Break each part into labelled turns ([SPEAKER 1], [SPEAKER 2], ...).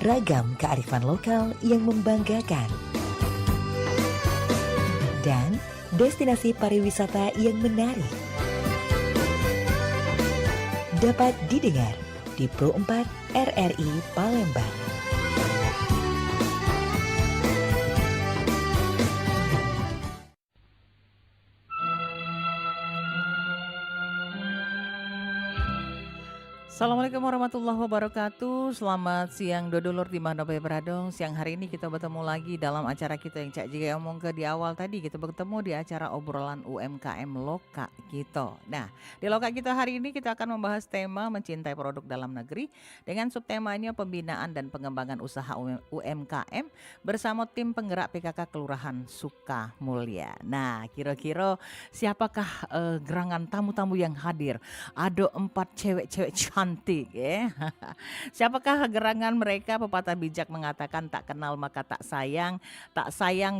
[SPEAKER 1] ragam kearifan lokal yang membanggakan, dan destinasi pariwisata yang menarik. Dapat didengar di Pro 4 RRI Palembang.
[SPEAKER 2] Assalamualaikum warahmatullahi wabarakatuh. Selamat siang dodolur di mana beradong. Siang hari ini kita bertemu lagi dalam acara kita yang Cak Jiga omong ke di awal tadi. Kita bertemu di acara obrolan UMKM Loka kita. Nah, di Loka kita hari ini kita akan membahas tema mencintai produk dalam negeri dengan subtemanya pembinaan dan pengembangan usaha UMKM bersama tim penggerak PKK Kelurahan Sukamulya. Nah, kira-kira siapakah gerangan tamu-tamu yang hadir? Ada 4 cewek-cewek cantik ya. Siapakah gerangan mereka? Pepatah bijak mengatakan tak kenal maka tak sayang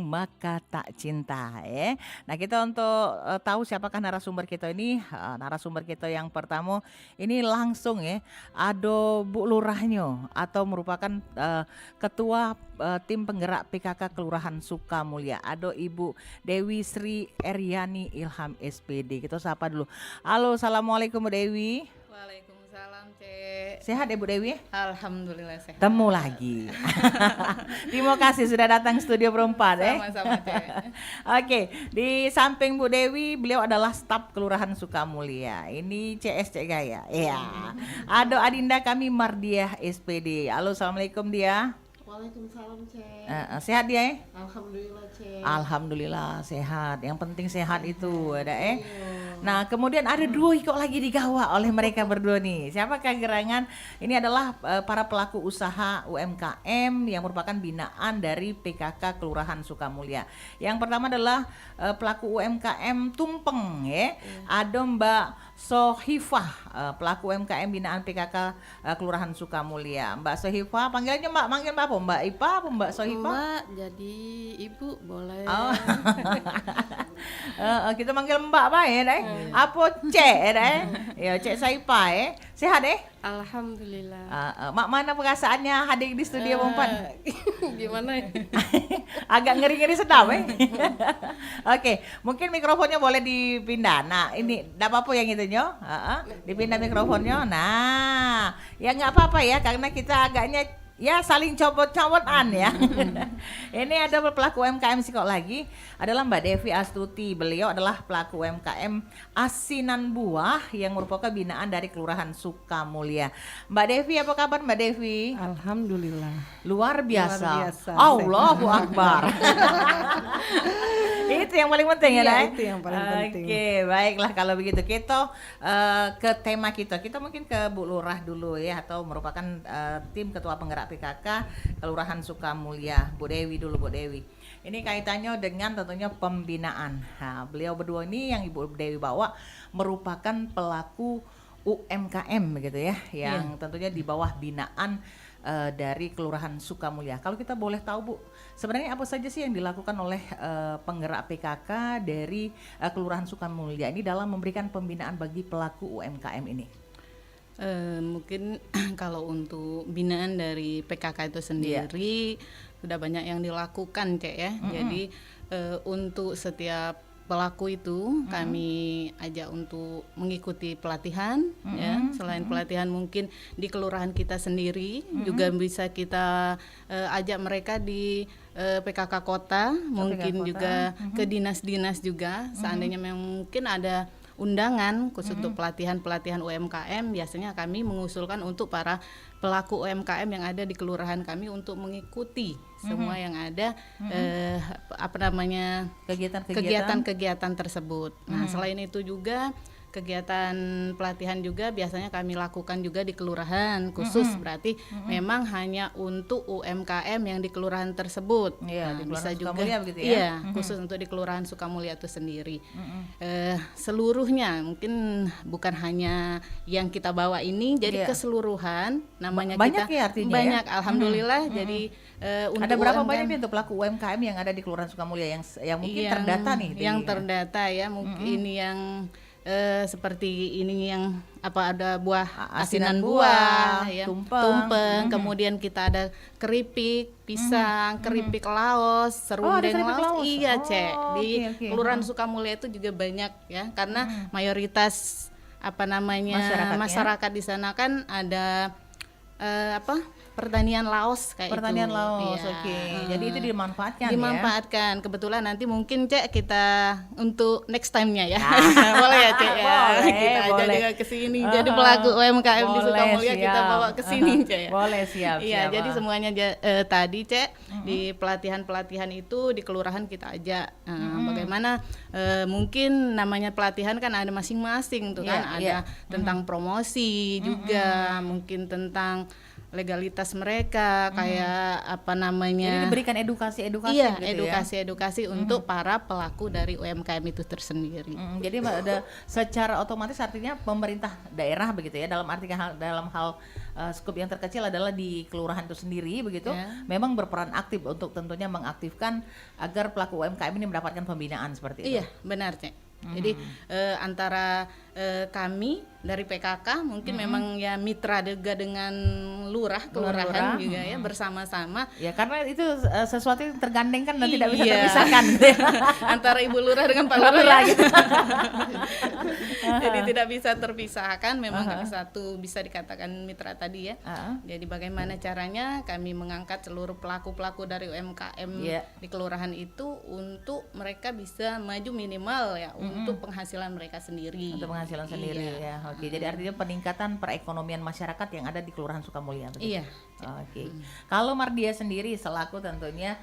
[SPEAKER 2] maka tak cinta ya. Nah, kita untuk tahu siapakah narasumber kita ini. Narasumber kita yang pertama ini langsung ya, ada Bu Lurahnya atau merupakan ketua tim penggerak PKK Kelurahan Sukamulya. Ada Ibu Dewi Sri Eryani Ilham SPD. Kita sapa dulu. Halo, assalamualaikum Bu Dewi.
[SPEAKER 3] Waalaikumsalam, Cek.
[SPEAKER 2] Sehat ya Bu Dewi?
[SPEAKER 3] Alhamdulillah sehat.
[SPEAKER 2] Temu lagi. Terima kasih sudah datang studio Perempat
[SPEAKER 3] Sama-sama, Cek.
[SPEAKER 2] Oke, di samping Bu Dewi, beliau adalah staf Kelurahan Sukamulya. Ini CS Cek Gaya. Iya. Ada Adinda kami Mardiah SPD. Halo, assalamualaikum dia.
[SPEAKER 4] Waalaikumsalam, Cek.
[SPEAKER 2] Sehat dia ya?
[SPEAKER 4] Alhamdulillah, Cek.
[SPEAKER 2] Alhamdulillah sehat. Yang penting sehat itu ada Nah, kemudian ada dua kok lagi digawa oleh mereka berdua nih. Siapakah gerangan? Ini adalah para pelaku usaha UMKM yang merupakan binaan dari PKK Kelurahan Sukamulya. Yang pertama adalah pelaku UMKM Tumpeng ya. Ada Mbak Sohifah, pelaku UMKM binaan PKK Kelurahan Sukamulya. Mbak Sohifah, panggilannya Mbak, manggil Mbak apa? Mbak Ipa apa Mbak Sohifah?
[SPEAKER 4] Mbak, jadi Ibu boleh.
[SPEAKER 2] Oh. Kita manggil Mbak Pak ya deh. Apa Cek deh? Ya Cek Saipa ya. Sehat deh?
[SPEAKER 4] Alhamdulillah.
[SPEAKER 2] Mak mana perasaannya hadir di studio Perempat?
[SPEAKER 4] Gimana ya?
[SPEAKER 2] Agak ngeri-ngeri sedap Oke, mungkin mikrofonnya boleh dipindah. Nah, ini enggak apa-apa yang itu nyo. Dipindah mikrofonnya. Nah, ya enggak apa-apa ya karena kita agaknya ya saling copot-copotan ya. Ini ada pelaku UMKM sih kok lagi adalah Mbak Devi Astuti. Beliau adalah pelaku UMKM Asinan Buah yang merupakan binaan dari Kelurahan Sukamulya. Mbak Devi, apa kabar Mbak Devi?
[SPEAKER 4] Alhamdulillah.
[SPEAKER 2] Luar biasa.
[SPEAKER 4] Luar biasa.
[SPEAKER 2] Allahu Akbar. Itu yang paling penting ya, Nay?
[SPEAKER 4] Itu yang paling penting.
[SPEAKER 2] Oke, baiklah kalau begitu kita ke tema kita. Kita mungkin ke Bu Lurah dulu ya, atau merupakan tim ketua penggerak PKK Kelurahan Sukamulya. Bu Dewi dulu, Bu Dewi. Ini kaitannya dengan tentunya pembinaan. Nah, beliau berdua ini yang Ibu Dewi bawa merupakan pelaku UMKM begitu ya, yang tentunya di bawah binaan dari Kelurahan Sukamulya. Kalau kita boleh tahu Bu, sebenarnya apa saja sih yang dilakukan oleh penggerak PKK dari Kelurahan Sukamulya ini dalam memberikan pembinaan bagi pelaku UMKM ini?
[SPEAKER 3] Mungkin kalau untuk binaan dari PKK itu sendiri sudah banyak yang dilakukan, Cek ya. Jadi untuk setiap pelaku itu kami ajak untuk mengikuti pelatihan ya. Selain pelatihan mungkin di kelurahan kita sendiri juga bisa kita ajak mereka di PKK kota, mungkin
[SPEAKER 2] PKK
[SPEAKER 3] juga ke dinas-dinas juga. Seandainya memang mungkin ada undangan khusus untuk pelatihan UMKM, biasanya kami mengusulkan untuk para pelaku UMKM yang ada di kelurahan kami untuk mengikuti semua yang ada kegiatan-kegiatan tersebut. Nah, selain itu juga kegiatan pelatihan juga biasanya kami lakukan juga di kelurahan khusus, berarti memang hanya untuk UMKM yang di kelurahan tersebut.
[SPEAKER 2] Iya,
[SPEAKER 3] Nah, bisa juga
[SPEAKER 2] begitu ya.
[SPEAKER 3] khusus untuk di kelurahan Sukamulya itu sendiri. Seluruhnya mungkin bukan hanya yang kita bawa ini, jadi keseluruhan namanya
[SPEAKER 2] banyak
[SPEAKER 3] kita
[SPEAKER 2] ya artinya
[SPEAKER 3] banyak
[SPEAKER 2] ya?
[SPEAKER 3] Alhamdulillah. Jadi untuk
[SPEAKER 2] ada berapa
[SPEAKER 3] UMKM,
[SPEAKER 2] banyak nih untuk pelaku UMKM yang ada di Kelurahan Sukamulya yang mungkin terdata nih
[SPEAKER 3] yang terdata ya, mungkin ini yang seperti ini yang ada buah
[SPEAKER 2] Asinan
[SPEAKER 3] asinan
[SPEAKER 2] buah,
[SPEAKER 3] buah, ya,
[SPEAKER 2] tumpeng.
[SPEAKER 3] kemudian kita ada keripik pisang, keripik Laos, serundeng
[SPEAKER 2] keripik Laos.
[SPEAKER 3] Iya, Cek.
[SPEAKER 2] Oh,
[SPEAKER 3] Di
[SPEAKER 2] oke.
[SPEAKER 3] Kelurahan Sukamulya itu juga banyak ya, karena mayoritas masyarakat di sana kan ada pertanian Laos kayak
[SPEAKER 2] Pertanian
[SPEAKER 3] itu.
[SPEAKER 2] Laos,
[SPEAKER 3] Iya.
[SPEAKER 2] oke. Jadi itu dimanfaatkan ya.
[SPEAKER 3] Dimanfaatkan. Kebetulan nanti mungkin Cek kita untuk next time-nya ya. Boleh ya Cek ya.
[SPEAKER 2] Boleh,
[SPEAKER 3] Kita ajak
[SPEAKER 2] boleh.
[SPEAKER 3] juga ke sini. Jadi pelaku UMKM di
[SPEAKER 2] Boleh,
[SPEAKER 3] Sukamulya kita
[SPEAKER 2] siap.
[SPEAKER 3] bawa ke sini Cek ya.
[SPEAKER 2] Boleh, siap.
[SPEAKER 3] Iya,
[SPEAKER 2] siap.
[SPEAKER 3] jadi semuanya tadi Cek di pelatihan-pelatihan itu di kelurahan kita ajak. Bagaimana mungkin namanya pelatihan kan ada masing-masing tuh kan,
[SPEAKER 2] Iya,
[SPEAKER 3] ada tentang promosi juga, mungkin tentang legalitas mereka kayak
[SPEAKER 2] Jadi diberikan edukasi-edukasi
[SPEAKER 3] iya,
[SPEAKER 2] gitu ya.
[SPEAKER 3] edukasi untuk para pelaku dari UMKM itu tersendiri.
[SPEAKER 2] Jadi ada secara otomatis artinya pemerintah daerah begitu ya, dalam hal skup yang terkecil adalah di kelurahan itu sendiri begitu,
[SPEAKER 3] Ya.
[SPEAKER 2] memang berperan aktif untuk tentunya mengaktifkan agar pelaku UMKM ini mendapatkan pembinaan seperti itu.
[SPEAKER 3] Iya, benar Cek. Jadi antara kami dari PKK mungkin memang ya mitra juga dengan lurah kelurahan juga ya bersama-sama.
[SPEAKER 2] Ya karena itu sesuatu yang tergandengkan dan tidak bisa
[SPEAKER 3] Iya.
[SPEAKER 2] terpisahkan gitu ya.
[SPEAKER 3] Antara Ibu Lurah dengan Pak
[SPEAKER 2] Pak
[SPEAKER 3] Lurah
[SPEAKER 2] Lurah
[SPEAKER 3] ya.
[SPEAKER 2] gitu.
[SPEAKER 3] Jadi tidak bisa terpisahkan, memang kami satu bisa dikatakan mitra tadi ya. Jadi bagaimana caranya kami mengangkat seluruh pelaku-pelaku dari UMKM
[SPEAKER 2] Iya.
[SPEAKER 3] di kelurahan itu untuk mereka bisa maju minimal ya untuk penghasilan mereka sendiri.
[SPEAKER 2] Untuk penghasilan sendiri
[SPEAKER 3] Iya.
[SPEAKER 2] ya. Oke, jadi artinya peningkatan perekonomian masyarakat yang ada di Kelurahan Sukamulya. begitu?
[SPEAKER 3] Iya.
[SPEAKER 2] Oke. Kalau Mardia sendiri selaku tentunya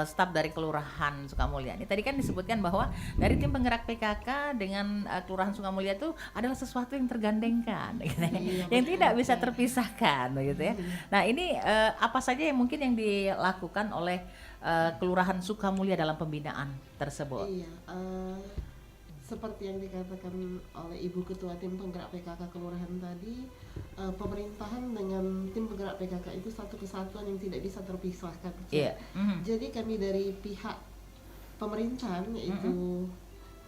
[SPEAKER 2] staf dari Kelurahan Sukamulya ini tadi kan disebutkan bahwa dari tim penggerak PKK dengan Kelurahan Sukamulya itu adalah sesuatu yang tergandengkan gitu ya, yang tidak bisa terpisahkan begitu ya. Nah, ini apa saja yang mungkin yang dilakukan oleh Kelurahan Sukamulya dalam pembinaan tersebut?
[SPEAKER 5] Iya, seperti yang dikatakan oleh Ibu Ketua Tim Penggerak PKK Kelurahan tadi, pemerintahan dengan tim penggerak PKK itu satu kesatuan yang tidak bisa terpisahkan.
[SPEAKER 2] Iya.
[SPEAKER 5] Jadi kami dari pihak pemerintahan, yaitu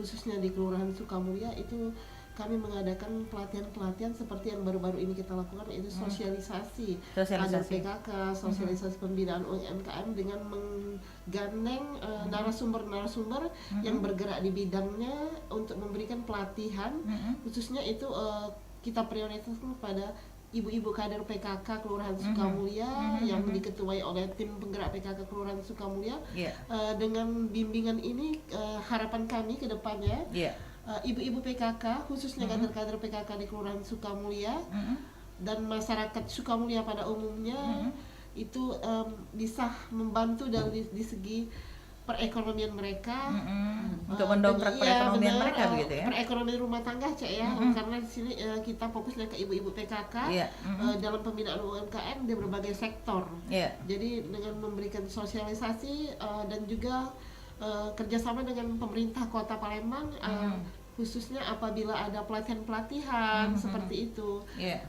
[SPEAKER 5] khususnya di Kelurahan Sukamulya itu kami mengadakan pelatihan-pelatihan seperti yang baru-baru ini kita lakukan, yaitu sosialisasi kader PKK, sosialisasi pembinaan UMKM dengan menggandeng narasumber-narasumber yang bergerak di bidangnya untuk memberikan pelatihan, khususnya itu kita prioritaskan pada ibu-ibu kader PKK Kelurahan Sukamulya yang diketuai oleh tim penggerak PKK Kelurahan Sukamulya. Dengan bimbingan ini harapan kami ke depannya ibu-ibu PKK khususnya kader-kader PKK di Kelurahan Sukamulya dan masyarakat Sukamulya pada umumnya itu bisa membantu dari di segi perekonomian mereka
[SPEAKER 2] untuk mendongkrak perekonomian mereka begitu ya.
[SPEAKER 5] Perekonomian rumah tangga Cek ya, karena di sini kita fokusnya ke ibu-ibu PKK dalam pembinaan UMKM di berbagai sektor. Jadi dengan memberikan sosialisasi dan juga kerjasama dengan pemerintah Kota Palembang, khususnya apabila ada pelatihan-pelatihan seperti itu,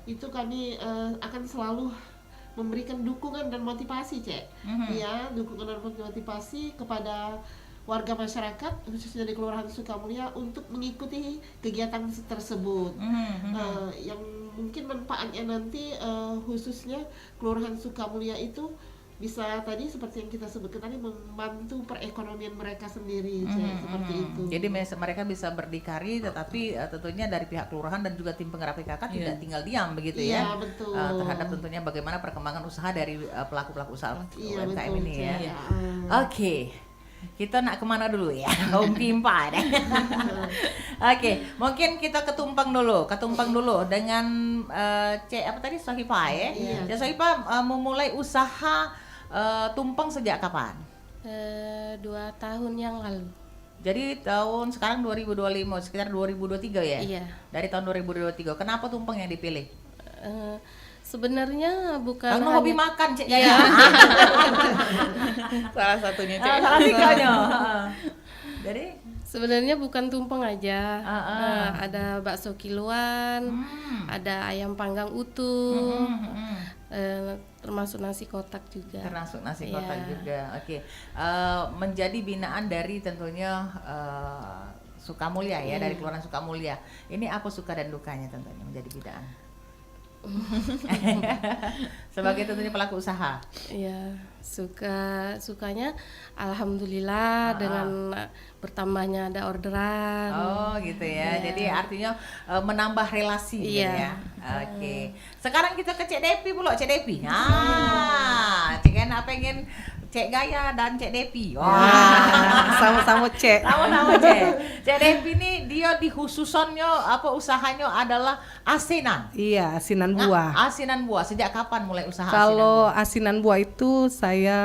[SPEAKER 5] itu kami akan selalu memberikan dukungan dan motivasi Cek, ya dukungan dan motivasi kepada warga masyarakat khususnya di Kelurahan Sukamulya untuk mengikuti kegiatan tersebut. Yang mungkin manfaatnya nanti khususnya Kelurahan Sukamulya itu bisa tadi seperti yang kita sebutkan tadi membantu perekonomian mereka sendiri, seperti itu.
[SPEAKER 2] Jadi mereka bisa berdikari, tetapi tentunya dari pihak kelurahan dan juga tim penggerak PKK tidak tinggal diam begitu ya.
[SPEAKER 5] Iya, betul.
[SPEAKER 2] Terhadap tentunya bagaimana perkembangan usaha dari pelaku-pelaku usaha UMKM
[SPEAKER 5] betul,
[SPEAKER 2] ini ya.
[SPEAKER 5] iya.
[SPEAKER 2] Oke. Kita nak kemana dulu ya? Home Pimpa deh. Oke, mungkin kita ke Tumpeng dulu dengan apa tadi Sohipa ya?
[SPEAKER 5] Iya.
[SPEAKER 2] Sohipa memulai usaha tumpeng sejak kapan?
[SPEAKER 4] 2 tahun yang lalu.
[SPEAKER 2] Jadi sekarang 2025, sekitar 2023 ya?
[SPEAKER 4] Iya.
[SPEAKER 2] Dari tahun 2023. Kenapa tumpeng yang dipilih?
[SPEAKER 4] Sebenarnya bukan
[SPEAKER 2] Karena hobi makan, Cek.
[SPEAKER 4] Iya.
[SPEAKER 3] Salah satunya Cek.
[SPEAKER 2] Salah tiganya. Jadi
[SPEAKER 4] sebenarnya bukan tumpeng aja. Ada bakso kiloan, ada ayam panggang utuh. Termasuk nasi kotak juga.
[SPEAKER 2] Termasuk nasi
[SPEAKER 4] Iya.
[SPEAKER 2] kotak juga. Oke. Menjadi binaan dari tentunya Sukamulya ya, dari Kelurahan Sukamulya. Ini apa suka dan dukanya tentunya menjadi bidaan? Sebagai tentunya pelaku usaha.
[SPEAKER 4] Ya, sukanya alhamdulillah dengan bertambahnya ada orderan.
[SPEAKER 2] Oh gitu ya. Jadi artinya menambah relasi gitu
[SPEAKER 4] Iya.
[SPEAKER 2] ya. Oke. Sekarang kita ke Cek Depi pula, Cek Depi. Cek enak pengen Cek Gaya dan Cek Depi.
[SPEAKER 6] Sama-sama cek.
[SPEAKER 2] Sama-sama Cek. Cek Depi ini dia di khususannya apa usahanya adalah asinan.
[SPEAKER 6] Iya, asinan buah.
[SPEAKER 2] Asinan buah. Sejak kapan mulai usaha
[SPEAKER 6] Kalau
[SPEAKER 2] asinan buah?
[SPEAKER 6] asinan buah itu saya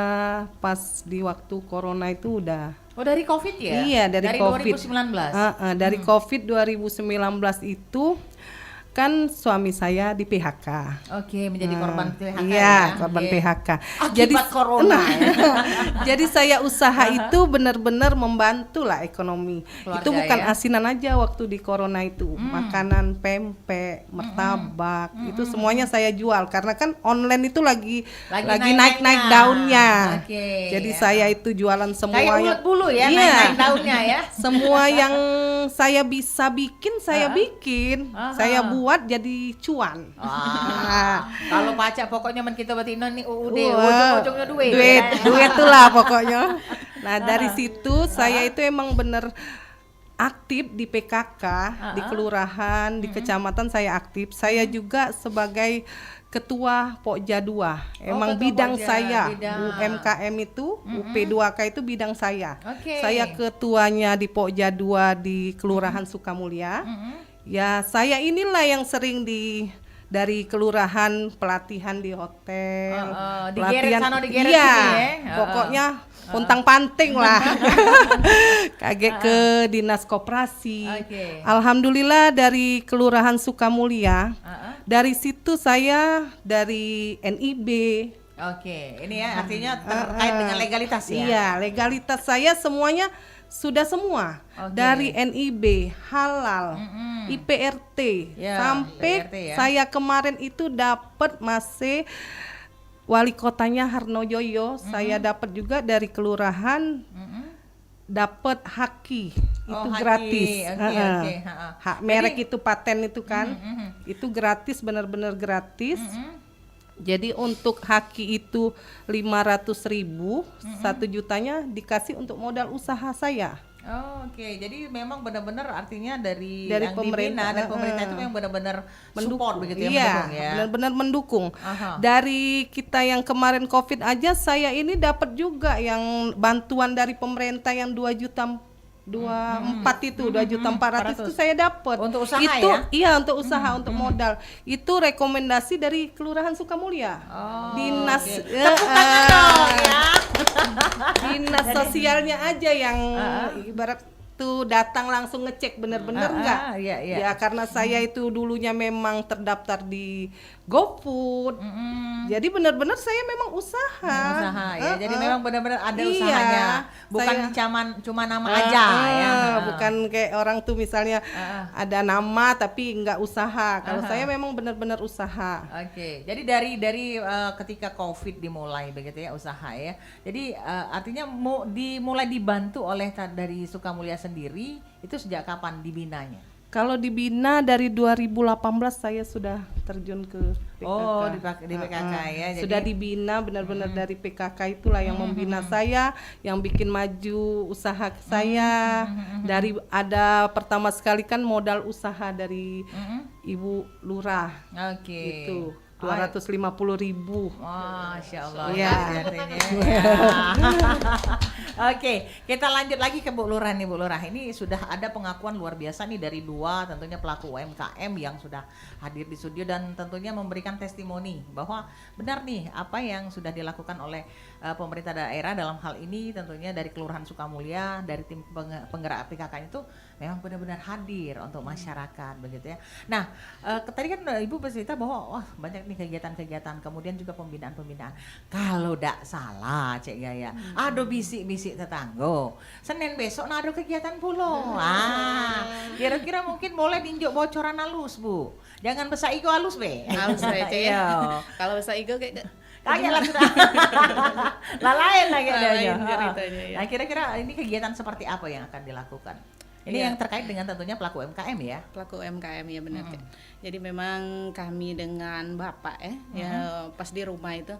[SPEAKER 6] pas di waktu corona itu udah.
[SPEAKER 2] Oh dari Covid ya?
[SPEAKER 6] Iya, dari Covid.
[SPEAKER 2] 2019.
[SPEAKER 6] Dari Covid 2019 itu kan suami saya di PHK.
[SPEAKER 2] Oke, menjadi korban PHK
[SPEAKER 6] Iya,
[SPEAKER 2] ya.
[SPEAKER 6] korban
[SPEAKER 2] Oke.
[SPEAKER 6] PHK.
[SPEAKER 2] Akibat corona ya.
[SPEAKER 6] Jadi saya usaha itu benar-benar membantu lah ekonomi.
[SPEAKER 2] Keluarga
[SPEAKER 6] Itu bukan
[SPEAKER 2] ya.
[SPEAKER 6] asinan aja waktu di corona itu, makanan pempek, martabak, itu semuanya saya jual karena kan online itu lagi naik-naik
[SPEAKER 2] naik-naiknya.
[SPEAKER 6] daunnya.
[SPEAKER 2] Oke,
[SPEAKER 6] Jadi
[SPEAKER 2] ya.
[SPEAKER 6] saya itu jualan semua
[SPEAKER 2] Kayak ulet bulu ya,
[SPEAKER 6] Iya.
[SPEAKER 2] naik-naik daunnya ya.
[SPEAKER 6] Semua yang saya bisa bikin, saya bikin. Saya buat jadi cuan.
[SPEAKER 2] Kalau pacak pokoknya men kita betino nih UUD,
[SPEAKER 6] Wah,
[SPEAKER 2] ujung-ujungnya duit.
[SPEAKER 6] duit tuh lah pokoknya. Nah dari situ saya itu emang bener aktif di PKK, di kelurahan, di kecamatan saya aktif. Saya juga sebagai ketua Pokja 2. Emang
[SPEAKER 2] ketua
[SPEAKER 6] bidang
[SPEAKER 2] Pokja,
[SPEAKER 6] saya
[SPEAKER 2] bidang.
[SPEAKER 6] UMKM itu, UP2K itu bidang saya.
[SPEAKER 2] Oke.
[SPEAKER 6] Saya ketuanya di Pokja 2 di Kelurahan Sukamulya. Ya, saya inilah yang sering dari kelurahan pelatihan di hotel,
[SPEAKER 2] digeret sana, digeret
[SPEAKER 6] iya,
[SPEAKER 2] sini ya.
[SPEAKER 6] pokoknya untang panting lah, kaget ke dinas koperasi.
[SPEAKER 2] Oke.
[SPEAKER 6] Alhamdulillah dari kelurahan Sukamulya, dari situ saya dari NIB.
[SPEAKER 2] Oke, ini ya artinya terkait dengan legalitas ya.
[SPEAKER 6] Iya, legalitas saya semuanya sudah semua.
[SPEAKER 2] Oke.
[SPEAKER 6] Dari NIB, halal, IPRT,
[SPEAKER 2] Ya,
[SPEAKER 6] sampai
[SPEAKER 2] IPRT ya.
[SPEAKER 6] saya kemarin itu dapat masih wali kotanya Harnojoyo, saya dapat juga dari kelurahan, dapat haki itu
[SPEAKER 2] haki.
[SPEAKER 6] gratis.
[SPEAKER 2] Oke, oke,
[SPEAKER 6] Hak merek itu paten itu kan, itu gratis, benar-benar gratis. Jadi untuk haki itu 500.000, 1 jutanya dikasih untuk modal usaha saya.
[SPEAKER 2] Oh, oke. Jadi memang benar-benar artinya dari yang
[SPEAKER 6] pemerintah,
[SPEAKER 2] dibina dan pemerintah itu memang benar-benar support begitu ya,
[SPEAKER 6] Iya,
[SPEAKER 2] mendukung ya.
[SPEAKER 6] benar-benar mendukung.
[SPEAKER 2] Aha.
[SPEAKER 6] Dari kita yang kemarin Covid aja, saya ini dapat juga yang bantuan dari pemerintah yang 2.4 itu 2.400.000 itu saya dapat.
[SPEAKER 2] Untuk usaha
[SPEAKER 6] itu,
[SPEAKER 2] ya?
[SPEAKER 6] Iya, untuk usaha, untuk modal. Itu rekomendasi dari Kelurahan Sukamulya.
[SPEAKER 2] Oh,
[SPEAKER 6] Dinas
[SPEAKER 2] oke. Tepuk tangan dong ya.
[SPEAKER 6] dinas sosialnya aja yang ibarat tuh datang langsung ngecek bener-bener enggak.
[SPEAKER 2] Iya, iya.
[SPEAKER 6] Ya karena saya itu dulunya memang terdaftar di GoFood. Jadi benar-benar saya memang usaha.
[SPEAKER 2] Usaha ya. Jadi memang benar-benar ada
[SPEAKER 6] Iya,
[SPEAKER 2] usahanya. Bukan cuma nama aja ya.
[SPEAKER 6] Bukan kayak orang tuh misalnya ada nama tapi enggak usaha. Kalau saya memang benar-benar usaha.
[SPEAKER 2] Oke, jadi dari ketika Covid dimulai begitu ya usaha ya. Jadi artinya dimulai dibantu oleh dari Sukamulya sendiri itu sejak kapan dibinanya?
[SPEAKER 6] Kalau dibina dari 2018 saya sudah terjun ke PKK.
[SPEAKER 2] Oh, di PKK ya. Jadi,
[SPEAKER 6] Sudah dibina benar-benar dari PKK itulah yang membina saya, yang bikin maju usaha saya. Dari ada pertama sekali kan modal usaha dari Ibu Lurah.
[SPEAKER 2] Oke.
[SPEAKER 6] Itu 250.000.
[SPEAKER 2] Masya Allah.
[SPEAKER 6] Iya.
[SPEAKER 2] Oke, kita lanjut lagi ke Bu Lurah nih, Bu Lurah. Ini sudah ada pengakuan luar biasa nih dari dua tentunya pelaku UMKM yang sudah hadir di studio dan tentunya memberikan testimoni bahwa benar nih apa yang sudah dilakukan oleh pemerintah daerah dalam hal ini tentunya dari Kelurahan Sukamulya, dari tim penggerak PKK itu memang benar-benar hadir untuk masyarakat begitu ya. Nah, tadi kan Ibu bercerita bahwa wah banyak nih kegiatan-kegiatan, kemudian juga pembinaan-pembinaan. Kalau tidak salah, Cek Gaya, ada bisik-bisik tetangga. Senin besok ada kegiatan pulau. Kira-kira mungkin boleh dinjuk bocoran halus, Bu. Jangan besar ego halus, Be.
[SPEAKER 3] Halus aja ya.
[SPEAKER 2] Iya.
[SPEAKER 3] Kalau bahasa Igo kayak
[SPEAKER 2] Kayak lah sudah. Lain lah
[SPEAKER 3] Lain
[SPEAKER 2] kayaknya.
[SPEAKER 3] ceritanya, ya.
[SPEAKER 2] Nah, kira-kira ini kegiatan seperti apa yang akan dilakukan? Ini
[SPEAKER 3] Iya.
[SPEAKER 2] yang terkait dengan tentunya pelaku UMKM ya.
[SPEAKER 3] Pelaku UMKM ya benar. Kak. Jadi memang kami dengan Bapak ya pas di rumah itu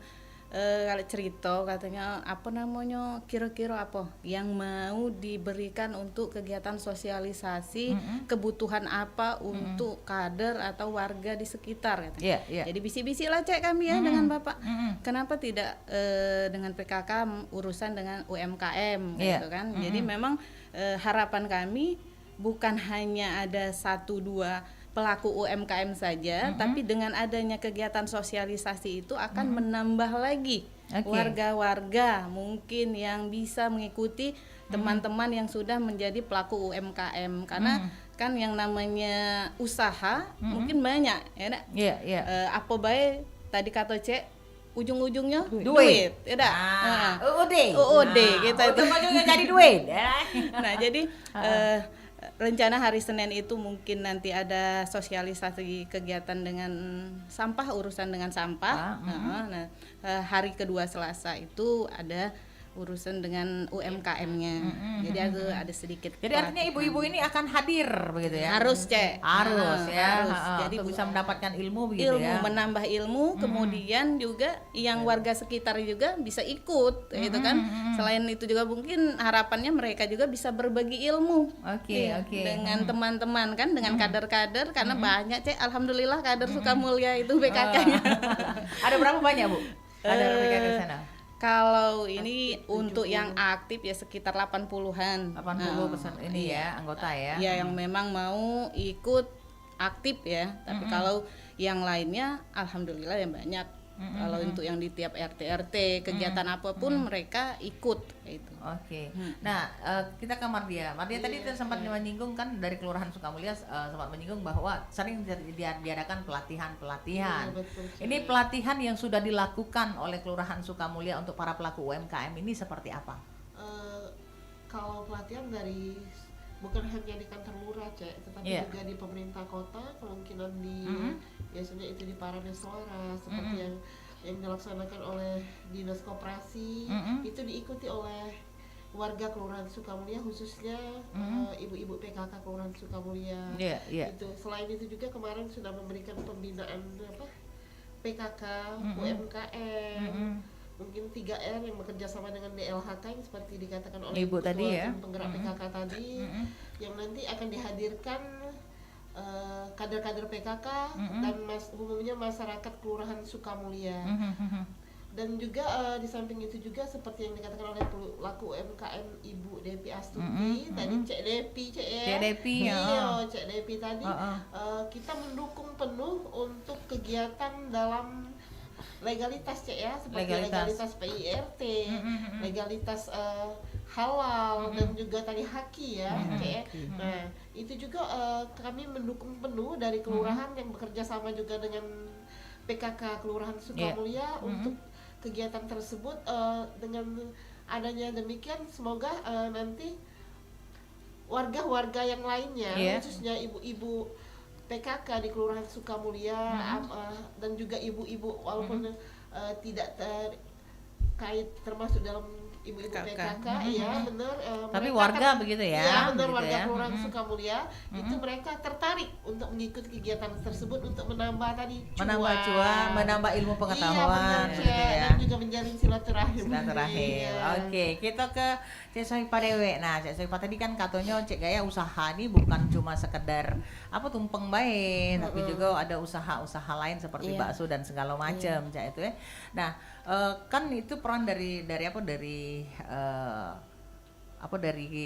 [SPEAKER 3] kalau cerita katanya apa namanya kira-kira apa yang mau diberikan untuk kegiatan sosialisasi kebutuhan apa untuk kader atau warga di sekitar katanya.
[SPEAKER 2] Iya, iya.
[SPEAKER 3] Jadi bisi-bisi lah cek kami ya dengan Bapak. Kenapa tidak dengan PKK urusan dengan UMKM
[SPEAKER 2] Iya.
[SPEAKER 3] gitu kan. Jadi memang harapan kami bukan hanya ada 1-2 pelaku UMKM saja, tapi dengan adanya kegiatan sosialisasi itu akan menambah lagi
[SPEAKER 2] Oke.
[SPEAKER 3] warga-warga mungkin yang bisa mengikuti teman-teman yang sudah menjadi pelaku UMKM karena kan yang namanya usaha mungkin banyak ya nak?
[SPEAKER 2] Iya, iya.
[SPEAKER 3] Apa baik tadi kata cek ujung-ujungnya
[SPEAKER 2] Duit.
[SPEAKER 3] ya dak?
[SPEAKER 2] UUD.
[SPEAKER 3] UUD kita itu.
[SPEAKER 2] Ujung-ujungnya jadi duit.
[SPEAKER 3] Nah jadi rencana hari Senin itu mungkin nanti ada sosialisasi kegiatan dengan sampah, urusan dengan sampah. Nah hari kedua Selasa itu ada urusan dengan UMKM-nya. Jadi ada sedikit.
[SPEAKER 2] Jadi artinya ibu-ibu ini akan hadir begitu ya.
[SPEAKER 3] harus cek.
[SPEAKER 2] Harus ya.
[SPEAKER 3] Harus.
[SPEAKER 2] Jadi
[SPEAKER 3] Jadi
[SPEAKER 2] bisa mendapatkan ilmu begitu
[SPEAKER 3] ilmu
[SPEAKER 2] ya.
[SPEAKER 3] menambah ilmu, kemudian juga yang warga sekitar juga bisa ikut, gitu kan. Selain itu juga mungkin harapannya mereka juga bisa berbagi ilmu.
[SPEAKER 2] Oke,
[SPEAKER 3] Iya,
[SPEAKER 2] oke.
[SPEAKER 3] dengan teman-teman kan, dengan kader-kader karena banyak cek, alhamdulillah kader Sukamulya itu PKK-nya.
[SPEAKER 2] Ada berapa banyak, Bu? Ada PKK di sana?
[SPEAKER 3] Kalau ini untuk yang aktif ya sekitar 80-an.
[SPEAKER 2] 80% ini ya anggota ya.
[SPEAKER 3] Ya yang memang mau ikut aktif ya. Tapi kalau yang lainnya alhamdulillah yang banyak. Kalau untuk yang di tiap RT kegiatan apapun mereka ikut kayak itu.
[SPEAKER 2] Oke. Nah, kita ke Mardia. Mardia tadi sempat menyinggung kan dari Kelurahan Sukamulya sempat menyinggung bahwa sering diadakan pelatihan-pelatihan.
[SPEAKER 5] Iya, betul.
[SPEAKER 2] Ini pelatihan yang sudah dilakukan oleh Kelurahan Sukamulya untuk para pelaku UMKM ini seperti apa?
[SPEAKER 5] Kalau pelatihan dari bukan hanya di kantor lurah cek, tetapi
[SPEAKER 2] Iya.
[SPEAKER 5] juga di pemerintah kota, kemungkinan di biasanya itu di Paramesuara seperti yang dilaksanakan oleh dinas koperasi, itu diikuti oleh warga Kelurahan Sukamulya, khususnya ibu-ibu PKK Kelurahan Sukamulya.
[SPEAKER 2] Iya, iya.
[SPEAKER 5] Itu selain itu juga kemarin sudah memberikan pembinaan PKK UMKM. Mungkin 3R yang bekerja sama dengan DLHK yang seperti dikatakan oleh
[SPEAKER 2] Ibu tadi ya.
[SPEAKER 5] Tim penggerak PKK tadi, yang nanti akan dihadirkan kader-kader PKK dan umumnya masyarakat Kelurahan Sukamulya. Dan juga di samping itu juga seperti yang dikatakan oleh pelaku UMKM Ibu Depi Astuti tadi, Cek Depi
[SPEAKER 2] Cek Depi, ya.
[SPEAKER 5] Iya, Cek Depi tadi kita mendukung penuh untuk kegiatan dalam legalitas cek ya, seperti legalitas PIRT, legalitas halal dan juga tadi haki ya cek ya. Nah itu juga kami mendukung penuh dari kelurahan yang bekerja sama juga dengan PKK Kelurahan Sukamulya untuk kegiatan tersebut. Dengan adanya demikian semoga nanti warga-warga yang lainnya khususnya ibu-ibu PKK di Kelurahan Sukamulya dan juga ibu-ibu walaupun tidak terkait termasuk dalam ibu-ibu PKK ya benar,
[SPEAKER 2] Tapi
[SPEAKER 5] mereka
[SPEAKER 2] warga begitu ya.
[SPEAKER 5] Iya benar,
[SPEAKER 2] begitu
[SPEAKER 5] warga
[SPEAKER 2] ya.
[SPEAKER 5] Kelurahan Sukamulya itu mereka tertarik untuk mengikuti kegiatan tersebut untuk menambah tadi
[SPEAKER 2] Cuan, menambah ilmu pengetahuan
[SPEAKER 5] iya, benar,
[SPEAKER 2] gitu
[SPEAKER 5] Cek.
[SPEAKER 2] ya.
[SPEAKER 5] Dan juga menjalin silaturahim.
[SPEAKER 2] Silaturahim.
[SPEAKER 5] Iya.
[SPEAKER 2] Oke, kita ke Cek Sohipa Dewe. Nah, Cek Sohipa tadi kan katanya Cek Gaya usaha ini bukan cuma sekedar apa tumpeng bae, tapi juga ada usaha-usaha lain seperti
[SPEAKER 4] Iya.
[SPEAKER 2] bakso dan segala macam, Cek itu ya. Nah, kan itu peran dari dari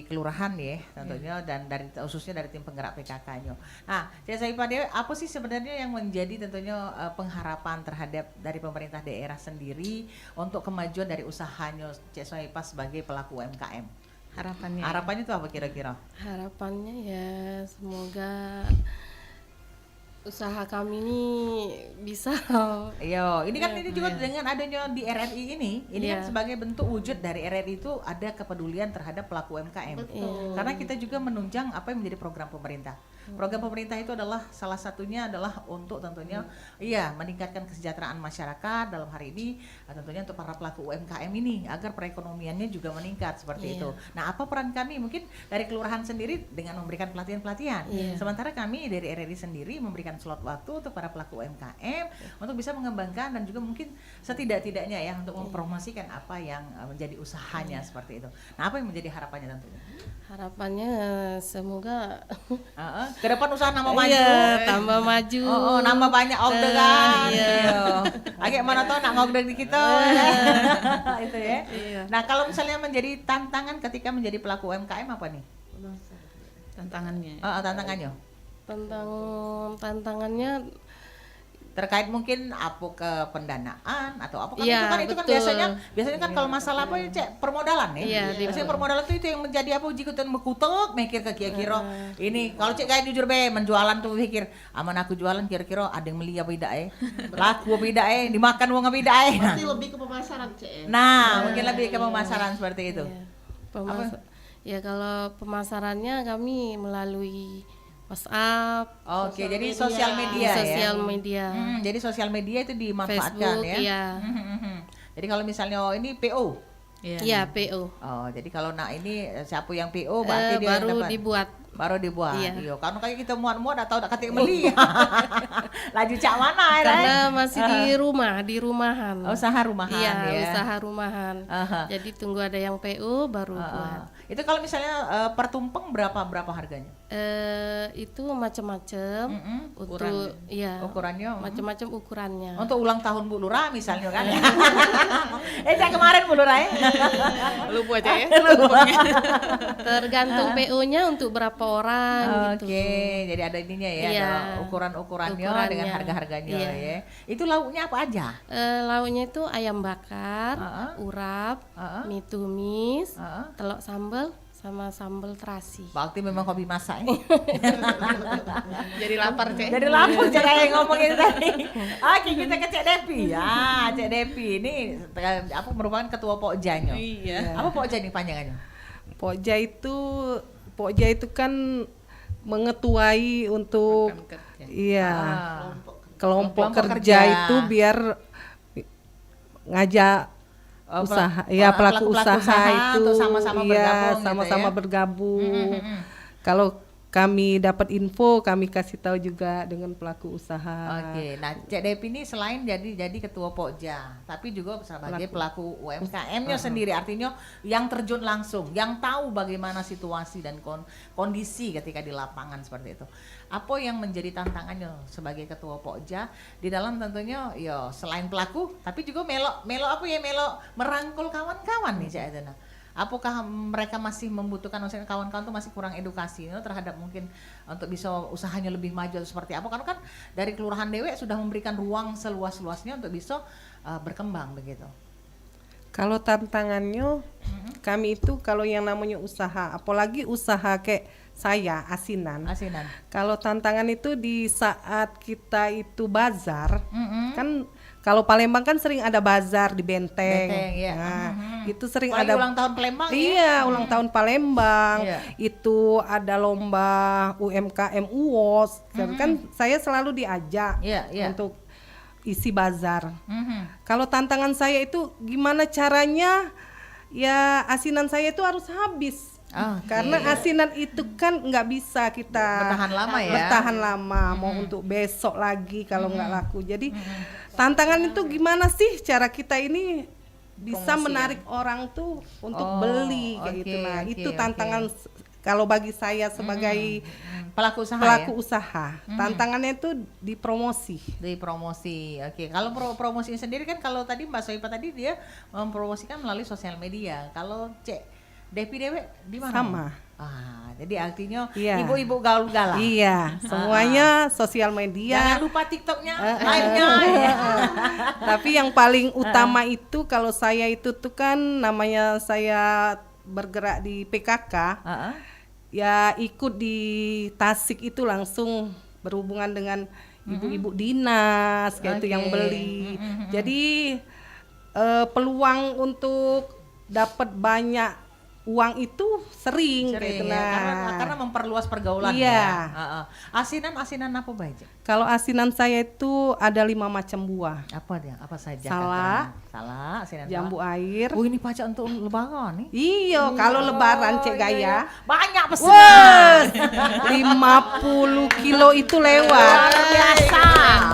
[SPEAKER 2] kelurahan ya tentunya dan dari khususnya dari tim penggerak PKK-nya. Nah, Cek Sohipa Dewe, apa sih sebenarnya yang menjadi tentunya pengharapan terhadap dari pemerintah daerah sendiri untuk kemajuan dari usahanya Cek Sohipa sebagai pelaku UMKM? Harapannya itu apa kira-kira?
[SPEAKER 4] Harapannya ya semoga usaha kami ini bisa
[SPEAKER 2] Iya, ini kan ini juga dengan adanya di RRI ini kan
[SPEAKER 4] Iya.
[SPEAKER 2] sebagai bentuk wujud dari RRI itu ada kepedulian terhadap pelaku UMKM.
[SPEAKER 5] Betul.
[SPEAKER 2] Karena kita juga menunjang apa yang menjadi program pemerintah. Program pemerintah itu adalah salah satunya adalah untuk tentunya meningkatkan kesejahteraan masyarakat dalam hari ini, tentunya untuk para pelaku UMKM ini agar perekonomiannya juga meningkat seperti itu. Nah, apa peran kami mungkin dari kelurahan sendiri dengan memberikan pelatihan-pelatihan. Sementara kami dari RRI sendiri memberikan slot waktu untuk para pelaku UMKM untuk bisa mengembangkan dan juga mungkin setidak-tidaknya ya untuk mempromosikan apa yang menjadi usahanya seperti itu. Nah, apa yang menjadi harapannya tentunya?
[SPEAKER 4] Harapannya semoga
[SPEAKER 2] Ke depan usaha nama maju.
[SPEAKER 4] iya, tambah maju.
[SPEAKER 2] Nambah banyak orderan. Agak mana tahu nak ngorder di kita. Itu ya. Nah, kalau misalnya menjadi tantangan ketika menjadi pelaku UMKM apa nih?
[SPEAKER 3] Tantangannya.
[SPEAKER 2] Tantangannya
[SPEAKER 4] Tantangannya
[SPEAKER 2] terkait mungkin apa ke pendanaan atau apa kan
[SPEAKER 4] Iya,
[SPEAKER 2] itu kan
[SPEAKER 4] betul.
[SPEAKER 2] biasanya kan kalau masalah apa ya Cek, permodalan ya.
[SPEAKER 4] Iya,
[SPEAKER 2] Biasanya permodalan itu yang menjadi apa uji kutan mekutuk mikir ke kira-kira ini kalau Cek kayak jujur be menjualan tuh pikir aman aku jualan kira-kira ada yang beli apa tidak laku apa tidak dimakan uang apa tidak
[SPEAKER 5] Pasti lebih ke pemasaran, Cek.
[SPEAKER 2] Nah, mungkin lebih ke pemasaran seperti itu.
[SPEAKER 4] Ya kalau pemasarannya kami melalui WhatsApp,
[SPEAKER 2] Oke, jadi sosial media ya.
[SPEAKER 4] sosial media,
[SPEAKER 2] Jadi sosial media itu dimanfaatkan
[SPEAKER 4] Facebook,
[SPEAKER 2] ya.
[SPEAKER 4] iya.
[SPEAKER 2] Jadi kalau misalnya ini PO.
[SPEAKER 4] Iya, PO.
[SPEAKER 2] Oh, jadi kalau ini siapa yang PO berarti dia
[SPEAKER 4] Baru
[SPEAKER 2] dapat.
[SPEAKER 4] dibuat.
[SPEAKER 2] Baru dibuat.
[SPEAKER 4] Iya.
[SPEAKER 2] Iya, karena kayak kita muat-muat atau udah katik beli. Laju cak mana ya?
[SPEAKER 4] Karena masih di rumahan.
[SPEAKER 2] Usaha rumahan
[SPEAKER 4] Iya,
[SPEAKER 2] ya.
[SPEAKER 4] usaha rumahan.
[SPEAKER 2] Jadi
[SPEAKER 4] tunggu ada yang PO baru buat.
[SPEAKER 2] Itu kalau misalnya per tumpeng berapa harganya?
[SPEAKER 4] Itu macam-macam untuk
[SPEAKER 2] Ukurannya.
[SPEAKER 4] macam-macam ukurannya.
[SPEAKER 2] Untuk ulang tahun Bu Lurah misalnya kan. Cak kemarin Bu Lurah ya.
[SPEAKER 3] Lupa aja ya.
[SPEAKER 4] Tergantung PO-nya untuk berapa orang gitu.
[SPEAKER 2] Oke, jadi ada ininya ya,
[SPEAKER 4] Iya.
[SPEAKER 2] ada ukurannya dengan harga-harganya
[SPEAKER 4] Iya.
[SPEAKER 2] ya. Itu lauknya apa aja?
[SPEAKER 4] Lauknya itu ayam bakar, urap, mie tumis, telur sambal, sama sambal terasi.
[SPEAKER 2] Berarti memang hobi masak ya.
[SPEAKER 3] Jadi lapar, Cek.
[SPEAKER 2] Jadi lapar Cek kayak ngomongin tadi. Oke, kita ke Cek Depi. Ya, Cek Depi ini apa merupakan ketua Pokjanyo.
[SPEAKER 3] Iya.
[SPEAKER 2] Apa Pokja nih panjangannya?
[SPEAKER 6] Pokja itu kan mengetuai untuk kelompok kerja itu biar ngajak usaha pelaku usaha itu
[SPEAKER 2] untuk sama-sama bergabung
[SPEAKER 6] sama-sama bergabung. Kalau kami dapat info, kami kasih tahu juga dengan pelaku usaha.
[SPEAKER 2] Oke, nah Cek Depi ini selain jadi ketua Pokja, tapi juga sebagai pelaku UMKM-nya sendiri, artinya yang terjun langsung, yang tahu bagaimana situasi dan kondisi ketika di lapangan seperti itu. Apa yang menjadi tantangannya sebagai ketua Pokja di dalam tentunya ya selain pelaku, tapi juga melo merangkul kawan-kawan nih Cek Edena. Apakah mereka masih membutuhkan, maksudnya kawan-kawan tuh masih kurang edukasi terhadap mungkin untuk bisa usahanya lebih maju atau seperti apa? Karena kan dari Kelurahan Dewe sudah memberikan ruang seluas-luasnya untuk bisa berkembang begitu.
[SPEAKER 6] Kalau tantangannya kami itu kalau yang namanya usaha, apalagi usaha kayak saya asinan. Kalau tantangan itu di saat kita itu bazar, kan kalau Palembang kan sering ada bazar di Benteng.
[SPEAKER 2] Ya.
[SPEAKER 6] Nah, itu sering
[SPEAKER 2] apalagi
[SPEAKER 6] ada
[SPEAKER 2] ulang tahun Palembang ya.
[SPEAKER 6] Iya, ulang tahun Palembang.
[SPEAKER 2] Iya.
[SPEAKER 6] Itu ada lomba UMKM UOS. Kan saya selalu diajak untuk isi bazar. Kalau tantangan saya itu gimana caranya ya asinan saya itu harus habis. Karena asinan itu kan nggak bisa kita bertahan lama mau untuk besok lagi kalau nggak laku. Jadi tantangan itu gimana sih cara kita ini bisa menarik orang tuh untuk beli kayak gitu. Nah, itu tantangan kalau bagi saya sebagai pelaku usaha. Tantangannya itu di promosi.
[SPEAKER 2] Oke. Kalau promosi sendiri kan kalau tadi Mbak Soipa tadi dia mempromosikan melalui sosial media. Kalau Cek Depi Dewe di mana?
[SPEAKER 6] Sama.
[SPEAKER 2] Jadi artinya ibu-ibu gaul-gaul.
[SPEAKER 6] Iya, semuanya sosial media.
[SPEAKER 2] Jangan lupa TikToknya, live-nya.
[SPEAKER 6] Tapi yang paling utama itu kalau saya itu tuh kan namanya saya bergerak di PKK. Ya ikut di Tasik itu langsung berhubungan dengan ibu-ibu dinas kayak itu yang beli. Jadi peluang untuk dapat banyak uang itu sering
[SPEAKER 2] Sering
[SPEAKER 6] gitu.
[SPEAKER 2] ya, karena memperluas pergaulan
[SPEAKER 6] Iya.
[SPEAKER 2] ya. Heeh. Asinan apa aja?
[SPEAKER 6] Kalau asinan saya itu ada 5 macam buah.
[SPEAKER 2] Apa dia? Apa saja?
[SPEAKER 6] Salak.
[SPEAKER 2] Salah, asinan
[SPEAKER 6] Jambu
[SPEAKER 2] salak.
[SPEAKER 6] air.
[SPEAKER 2] Oh, ini pacak untuk lebaran nih.
[SPEAKER 6] Iya, kalau lebaran Cek Gaya.
[SPEAKER 2] Iya. Banyak
[SPEAKER 6] Wes,
[SPEAKER 2] pesanan.
[SPEAKER 6] 50 kilo itu lewat.
[SPEAKER 2] Luar biasa.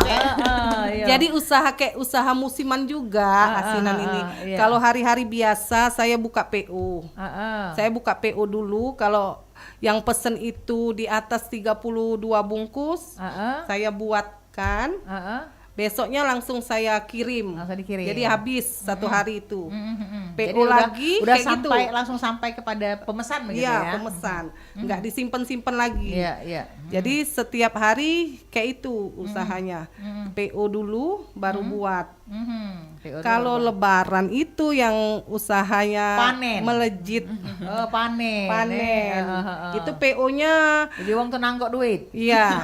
[SPEAKER 2] Iya.
[SPEAKER 6] Jadi usaha kayak usaha musiman juga asinan ini.
[SPEAKER 2] iya.
[SPEAKER 6] Kalau hari-hari biasa saya buka PO.
[SPEAKER 2] Heeh.
[SPEAKER 6] Saya buka PO dulu, kalau yang pesen itu di atas 32 bungkus,
[SPEAKER 2] Heeh.
[SPEAKER 6] saya buatkan.
[SPEAKER 2] Heeh.
[SPEAKER 6] Besoknya langsung saya kirim.
[SPEAKER 2] Langsung dikirim.
[SPEAKER 6] Jadi habis satu hari itu.
[SPEAKER 2] Jadi
[SPEAKER 6] PO lagi
[SPEAKER 2] udah
[SPEAKER 6] kayak gitu.
[SPEAKER 2] sampai langsung sampai kepada pemesan begitu ya.
[SPEAKER 6] Iya, pemesan. Nggak disimpan-simpan lagi.
[SPEAKER 2] Iya, iya.
[SPEAKER 6] Jadi setiap hari kayak itu usahanya. PO dulu baru buat.
[SPEAKER 2] PO
[SPEAKER 6] Kalau lebaran itu yang usahanya
[SPEAKER 2] Panen.
[SPEAKER 6] melejit.
[SPEAKER 2] Oh, panen.
[SPEAKER 6] Panen.
[SPEAKER 2] Heeh.
[SPEAKER 6] Itu PO-nya
[SPEAKER 2] Jadi wong tuh nanggok duit.
[SPEAKER 6] iya.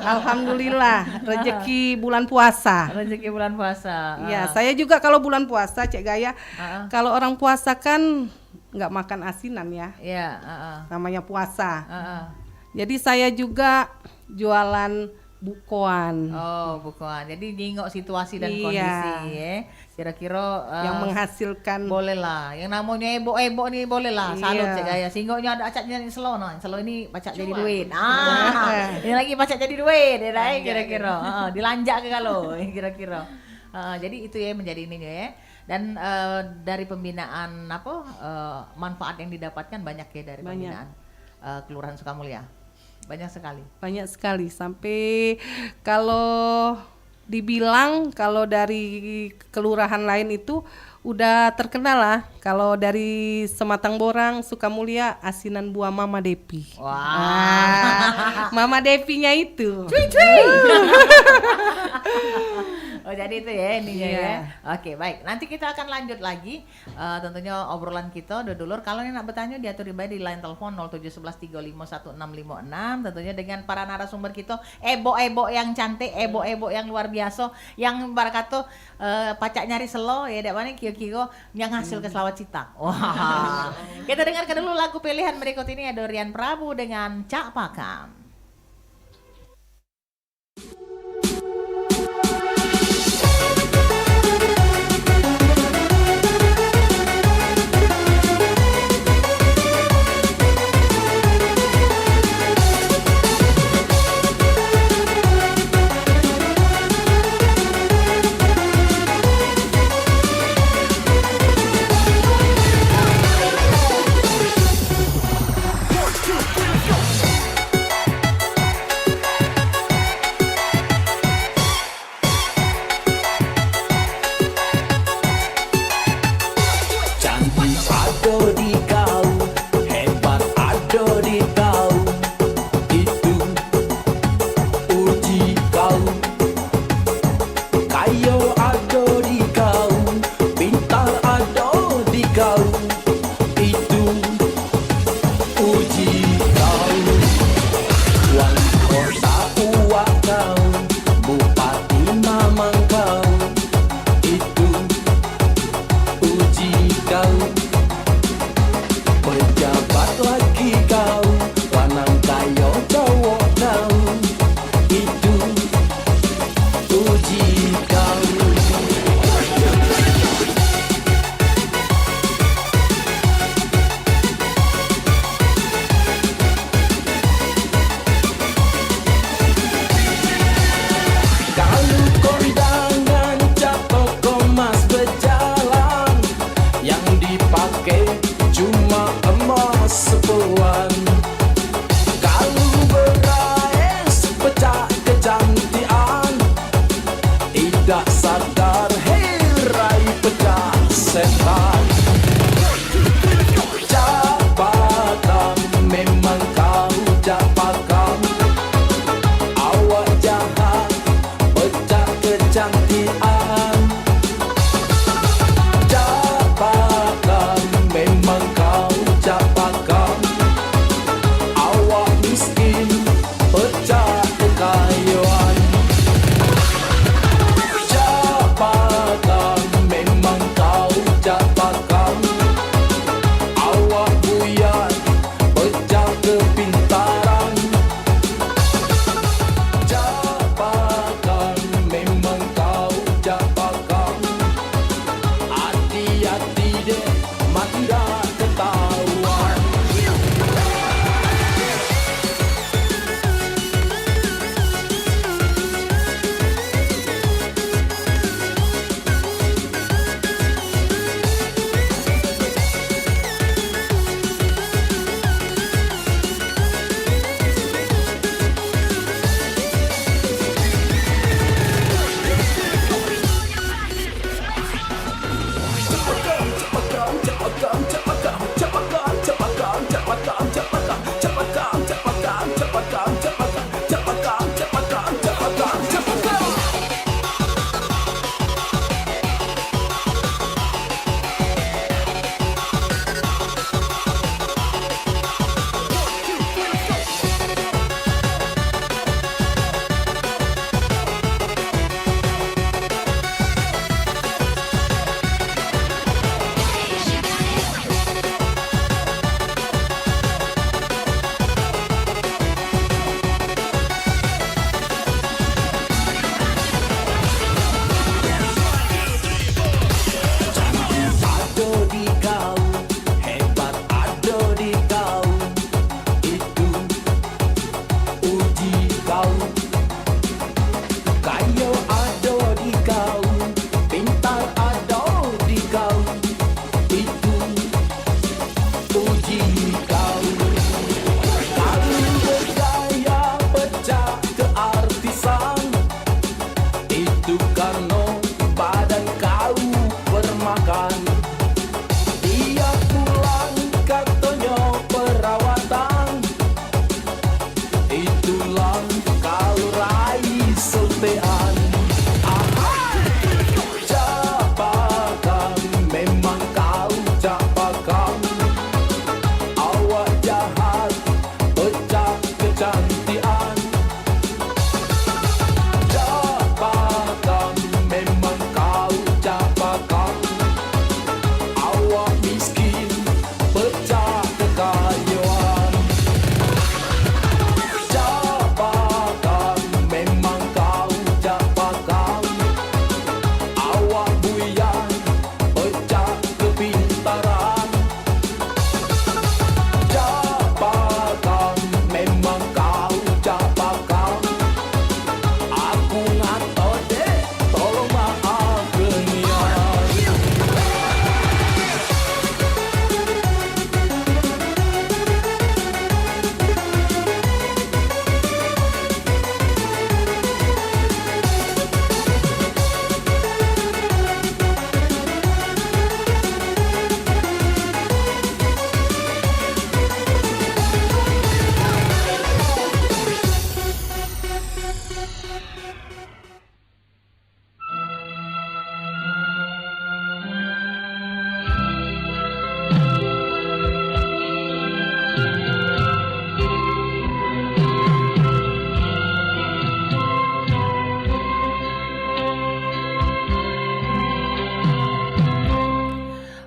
[SPEAKER 6] Alhamdulillah rezeki bulan puasa.
[SPEAKER 2] Rezeki bulan puasa.
[SPEAKER 6] Iya, saya juga kalau bulan puasa Cek Gaya, kalau orang puasa kan nggak makan asinan ya.
[SPEAKER 2] Iya, heeh.
[SPEAKER 6] Namanya puasa.
[SPEAKER 2] Heeh.
[SPEAKER 6] Jadi saya juga jualan bukoan.
[SPEAKER 2] Oh, bukan. Jadi nengok situasi dan
[SPEAKER 6] Iya.
[SPEAKER 2] kondisi ya. Kira-kira
[SPEAKER 6] Yang menghasilkan
[SPEAKER 2] boleh lah. Yang namanya ebok-ebok nih boleh lah. Salut
[SPEAKER 6] Iya.
[SPEAKER 2] Cek Gaya. Singgoknya ada acaknya nih selo no. Selo ini pacak jadi duit. Ini lagi pacak jadi duit ya dah, kira-kira. Dilanjak ke kalau kira-kira. Jadi itu ya menjadi ininya ya. Dan dari pembinaan manfaat yang didapatkan banyak ya dari
[SPEAKER 6] Banyak.
[SPEAKER 2] pembinaan Kelurahan Sukamulya. Banyak sekali.
[SPEAKER 6] banyak sekali sampai kalau dibilang kalau dari kelurahan lain itu udah terkenal lah. Kalau dari Sematang Borang, Sukamulya, asinan buah Mama Depi.
[SPEAKER 2] Wah.
[SPEAKER 6] Mama Depinya itu.
[SPEAKER 2] Oh jadi itu ya ininya
[SPEAKER 6] Iya.
[SPEAKER 2] ya. Oke baik. Nanti kita akan lanjut lagi tentunya obrolan kita dulur. Kalau ini nak bertanya diatur pribadi di line telepon 0711351656 tentunya dengan para narasumber kita ebok-ebok yang cantik, ebok-ebok yang luar biasa yang barakato pacak nyari selo ya dak mana kira-kira yang hasil ke Selawat Cita. Wah. Kita dengarkan dulu lagu pilihan berikut ini ada Rian Prabu dengan Cak Pakam.
[SPEAKER 7] Kondangan capok komas berjalan yang dipakai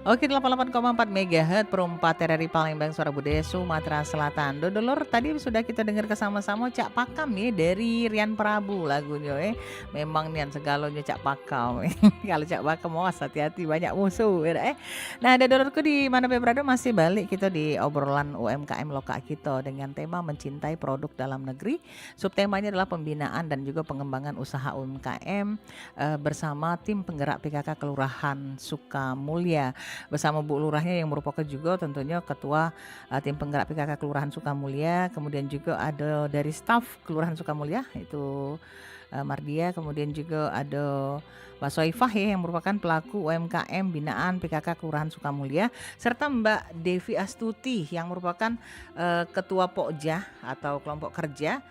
[SPEAKER 2] Oke, 88,4 MHz perumpat RRI Palembang Suara Budaya Sumatera Selatan. Dodolor tadi sudah kita dengar sama-sama Cak Pakam ya dari Rian Prabu lagunya Memang nian segalonya Cak Pakam. Kalau Cak Pakam awas hati-hati banyak musuh ya. Nah, Dodolorku di mana berada masih balik kita di obrolan UMKM lokal kita dengan tema mencintai produk dalam negeri. Subtemanya adalah pembinaan dan juga pengembangan usaha UMKM bersama tim penggerak PKK Kelurahan Sukamulya. Bersama Bu Lurahnya yang merupakan juga tentunya ketua tim penggerak PKK Kelurahan Sukamulya, kemudian juga ada dari staf Kelurahan Sukamulya itu Mardia, kemudian juga ada Mbak Soifah ya yang merupakan pelaku UMKM binaan PKK Kelurahan Sukamulya, serta Mbak Devi Astuti yang merupakan ketua Pokja atau kelompok kerja.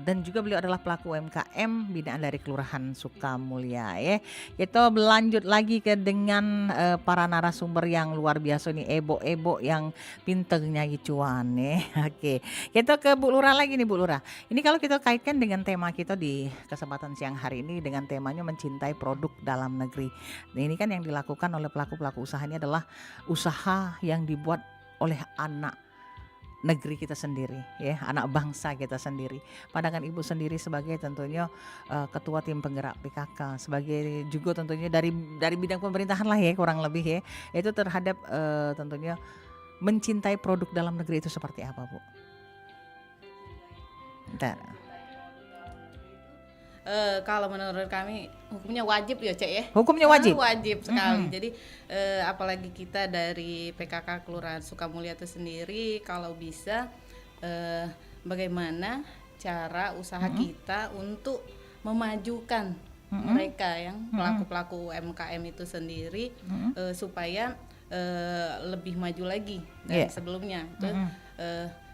[SPEAKER 2] Dan juga beliau adalah pelaku UMKM binaan dari Kelurahan Sukamulya ya. Kita berlanjut lagi ke dengan para narasumber yang luar biasa nih, ebo-ebo yang pinter nyanyi cuan nih. Oke, kita ke Bu Lurah lagi nih Bu Lurah. Ini kalau kita kaitkan dengan tema kita di kesempatan siang hari ini dengan temanya mencintai produk dalam negeri. Nah, ini kan yang dilakukan oleh pelaku-pelaku usaha ini adalah usaha yang dibuat oleh anak negeri kita sendiri ya, anak bangsa kita sendiri. Pandangan Ibu sendiri sebagai tentunya ketua tim penggerak PKK, sebagai juga tentunya dari bidang pemerintahan lah ya kurang lebih ya, itu terhadap tentunya mencintai produk dalam negeri itu seperti apa Bu? Bentar.
[SPEAKER 3] Kalau menurut kami hukumnya wajib ya Cek ya.
[SPEAKER 2] Hukumnya wajib?
[SPEAKER 3] Wajib sekali. Jadi apalagi kita dari PKK Kelurahan Sukamulya itu sendiri, kalau bisa bagaimana cara usaha kita untuk memajukan mereka yang pelaku-pelaku UMKM itu sendiri supaya lebih maju lagi dari sebelumnya. Itu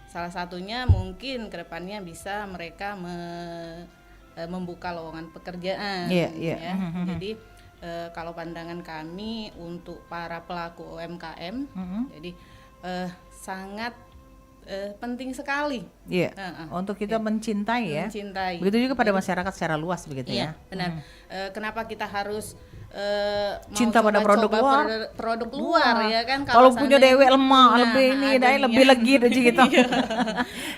[SPEAKER 3] salah satunya mungkin kedepannya bisa mereka membuka lowongan pekerjaan ya. Jadi kalau pandangan kami untuk para pelaku UMKM jadi sangat penting sekali
[SPEAKER 2] untuk kita mencintai. Begitu juga pada masyarakat secara luas begitu ya.
[SPEAKER 3] Benar. Kenapa kita harus
[SPEAKER 2] cinta pada produk luar,
[SPEAKER 3] produk luar ya kan,
[SPEAKER 2] kalau punya dewek lemah lebih legit aja gitu.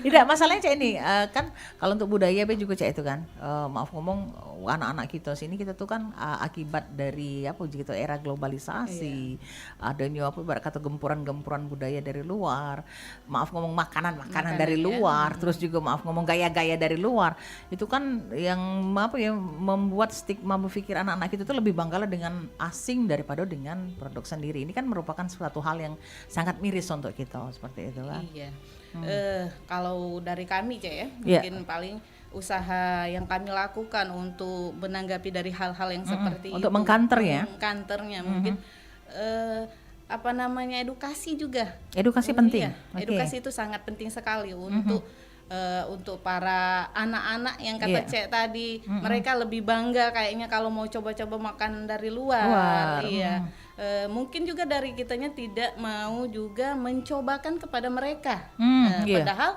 [SPEAKER 2] Tidak, masalahnya Cak ini kan kalau untuk budaya juga Cak itu kan maaf ngomong anak-anak kita sini kita tuh kan akibat dari apa gitu era globalisasi, adanya apa kata gempuran-gempuran budaya dari luar, maaf ngomong makanan dari luar, terus juga maaf ngomong gaya-gaya dari luar, itu kan yang apa ya membuat stigma berpikir anak-anak kita tuh lebih bangga dengan asing daripada dengan produk sendiri. Ini kan merupakan suatu hal yang sangat miris untuk kita seperti itu kan.
[SPEAKER 3] Iya. Kalau dari kami Cek ya, mungkin paling usaha yang kami lakukan untuk menanggapi dari hal-hal yang seperti
[SPEAKER 2] untuk
[SPEAKER 3] itu,
[SPEAKER 2] mengkanternya
[SPEAKER 3] mungkin apa namanya edukasi juga.
[SPEAKER 2] Edukasi penting.
[SPEAKER 3] Edukasi itu sangat penting sekali untuk para anak-anak yang kata Cek tadi, mereka lebih bangga kayaknya kalau mau coba-coba makan dari luar. Mungkin juga dari kitanya tidak mau juga mencobakan kepada mereka. Padahal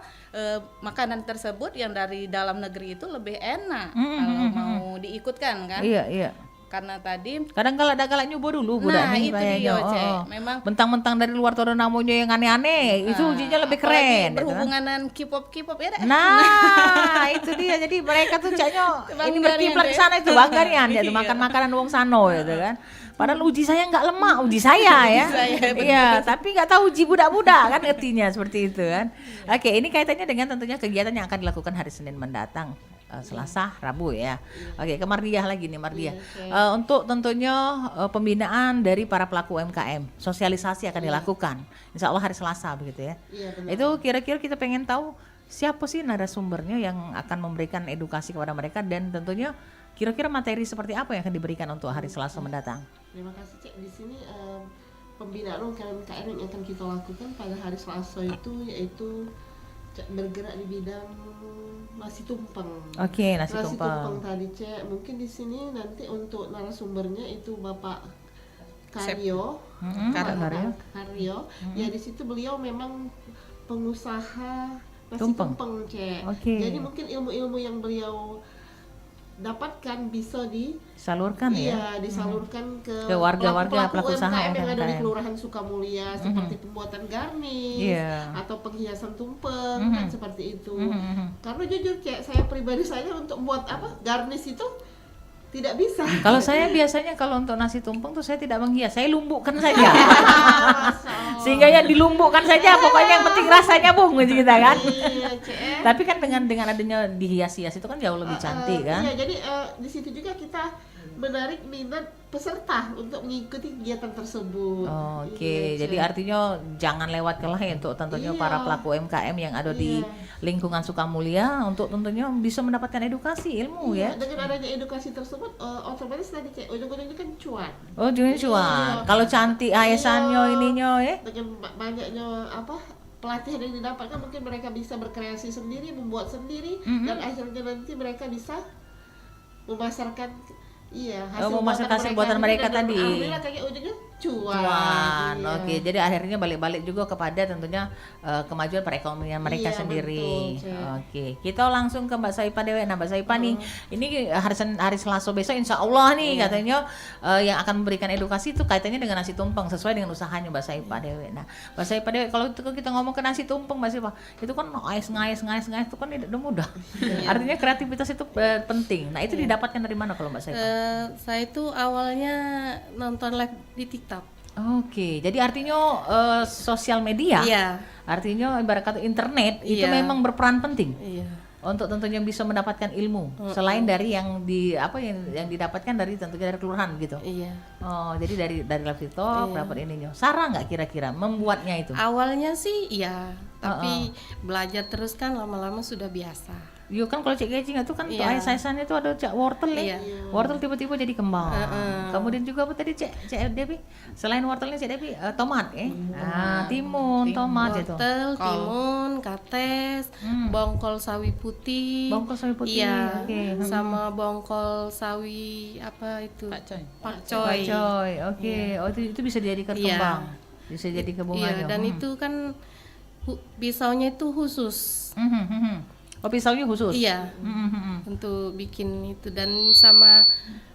[SPEAKER 3] makanan tersebut yang dari dalam negeri itu lebih enak kalau mau diikutkan kan. Karena tadi
[SPEAKER 2] kadang kalau ada kalanya nyoba dulu budak nih
[SPEAKER 3] itu dia, memang
[SPEAKER 2] mentang-mentang dari luar tuh ada namanya yang aneh-aneh, itu ujinya lebih keren
[SPEAKER 3] berhubungan K-pop ya
[SPEAKER 2] nah itu dia, jadi mereka tuh Caknya ini berkiblat ke sana itu banggarian ya makan makanan wong sano gitu kan, padahal uji saya nggak lemak, uji saya ya iya tapi nggak tahu uji budak-budak kan artinya seperti itu kan. Oke, ini kaitannya dengan tentunya kegiatan yang akan dilakukan hari Senin mendatang, Selasa, Rabu ya. Oke, ke Mardiah lagi nih Mardiah. Untuk tentunya pembinaan dari para pelaku UMKM, sosialisasi akan dilakukan. Insya Allah hari Selasa begitu ya. Itu kira-kira kita pengen tahu siapa sih narasumbernya yang akan memberikan edukasi kepada mereka dan tentunya kira-kira materi seperti apa yang akan diberikan untuk hari Selasa mendatang.
[SPEAKER 5] Terima kasih Cek. Di sini pembinaan UMKM yang akan kita lakukan pada hari Selasa itu yaitu bergerak di bidang nasi tumpeng.
[SPEAKER 2] Oke, nasi tumpeng
[SPEAKER 5] tadi Cek. Mungkin di sini nanti untuk narasumbernya itu Bapak Karyo. Karyo. Ya di situ beliau memang pengusaha nasi tumpeng Cek. Jadi mungkin ilmu-ilmu yang beliau dapatkan bisa
[SPEAKER 2] Salurkan ya.
[SPEAKER 5] iya disalurkan
[SPEAKER 2] Ke warga-warga, pelaku usaha
[SPEAKER 5] UMKM yang ada di
[SPEAKER 2] UMKM.
[SPEAKER 5] Kelurahan Sukamulya seperti pembuatan garnish
[SPEAKER 2] Iya.
[SPEAKER 5] atau penghiasan tumpeng kan seperti itu. Karena jujur Cek, saya pribadi saya untuk buat garnish itu tidak bisa.
[SPEAKER 2] Kalau saya biasanya kalau untuk nasi tumpeng tuh saya tidak menghias, saya lumbukkan saja. Sehingga ya dilumbukkan saja, pokoknya yang penting rasanya bung gitu kita kan.
[SPEAKER 5] Iya, Cek.
[SPEAKER 2] Tapi kan dengan adanya dihias-hias itu kan jauh lebih cantik kan.
[SPEAKER 5] Iya, jadi di situ juga kita menarik minat peserta untuk mengikuti kegiatan tersebut.
[SPEAKER 2] Oke,
[SPEAKER 5] Iya,
[SPEAKER 2] jadi
[SPEAKER 5] Cek.
[SPEAKER 2] artinya jangan lewat lain untuk tentunya
[SPEAKER 5] Iya.
[SPEAKER 2] para pelaku UMKM yang ada di lingkungan Sukamulya untuk tentunya bisa mendapatkan edukasi ilmu
[SPEAKER 5] Iya,
[SPEAKER 2] ya.
[SPEAKER 5] dengan adanya edukasi tersebut otomatis nanti Cek, ujung-ujungnya kan cuan.
[SPEAKER 2] Oh, jadi cuan.
[SPEAKER 5] Iya.
[SPEAKER 2] Kalau cantik ayasannya
[SPEAKER 5] Iya.
[SPEAKER 2] ininya ya.
[SPEAKER 5] Dengan banyaknya pelatihan yang didapatkan, mungkin mereka bisa berkreasi sendiri, membuat sendiri, dan akhirnya nanti mereka bisa memasarkan
[SPEAKER 2] memasarkan hasil buatan mereka
[SPEAKER 5] dan
[SPEAKER 2] tadi.
[SPEAKER 5] alhamdulillah kayak ujungnya cuan.
[SPEAKER 2] Cuan.
[SPEAKER 5] Iya.
[SPEAKER 2] Oke, jadi akhirnya balik-balik juga kepada tentunya kemajuan perekonomian mereka
[SPEAKER 5] Iya,
[SPEAKER 2] sendiri.
[SPEAKER 5] betul, Cek.
[SPEAKER 2] Oke, kita langsung ke Mbak Saipah dewe. Nah, Mbak Saipah nih, ini hari Selasa besok Insya Allah nih katanya yang akan memberikan edukasi itu kaitannya dengan nasi tumpeng sesuai dengan usahanya Mbak Saipah dewe. Nah, Mbak Saipah dewe, kalau kita ngomong ke nasi tumpeng Mbak Saipah, itu kan ngais itu kan tidak mudah. Artinya kreativitas itu penting. Nah, itu didapatkan dari mana kalau Mbak Saipah?
[SPEAKER 4] Saya itu awalnya nonton live di TikTok.
[SPEAKER 2] Oke, jadi artinya sosial media,
[SPEAKER 4] Iya.
[SPEAKER 2] artinya ibarat kata internet itu
[SPEAKER 4] Iya.
[SPEAKER 2] memang berperan penting
[SPEAKER 4] Iya.
[SPEAKER 2] untuk tentunya bisa mendapatkan ilmu selain dari yang yang didapatkan dari tentunya dari kelurahan gitu.
[SPEAKER 4] Iya.
[SPEAKER 2] Oh, jadi dari live TikTok dapat ininya. Sarah nggak kira-kira membuatnya itu?
[SPEAKER 4] Awalnya sih iya, tapi belajar terus kan lama-lama sudah biasa.
[SPEAKER 2] Yo kan kalau cek gacing itu kan
[SPEAKER 4] Iya.
[SPEAKER 2] sayur-sayurannya itu ada cak wortel ya.
[SPEAKER 4] Iya.
[SPEAKER 2] Wortel tiba-tiba jadi kembang. Kemudian juga apa tadi cek Devi? Selain wortelnya cek Devi tomat timun, tomat itu.
[SPEAKER 4] Wortel, timun, kates, bongkol sawi putih.
[SPEAKER 2] Bongkol sawi putih.
[SPEAKER 4] Iya.
[SPEAKER 2] Oke.
[SPEAKER 4] Sama bongkol sawi apa itu? Pakcoy.
[SPEAKER 2] Coy, oke. Oh itu bisa dijadikan
[SPEAKER 4] Iya.
[SPEAKER 2] kembang. Bisa jadi ke bunganya.
[SPEAKER 4] Iya, dan itu kan pisaunya itu khusus.
[SPEAKER 2] Oh pisaunya khusus.
[SPEAKER 4] Iya. Untuk bikin itu dan sama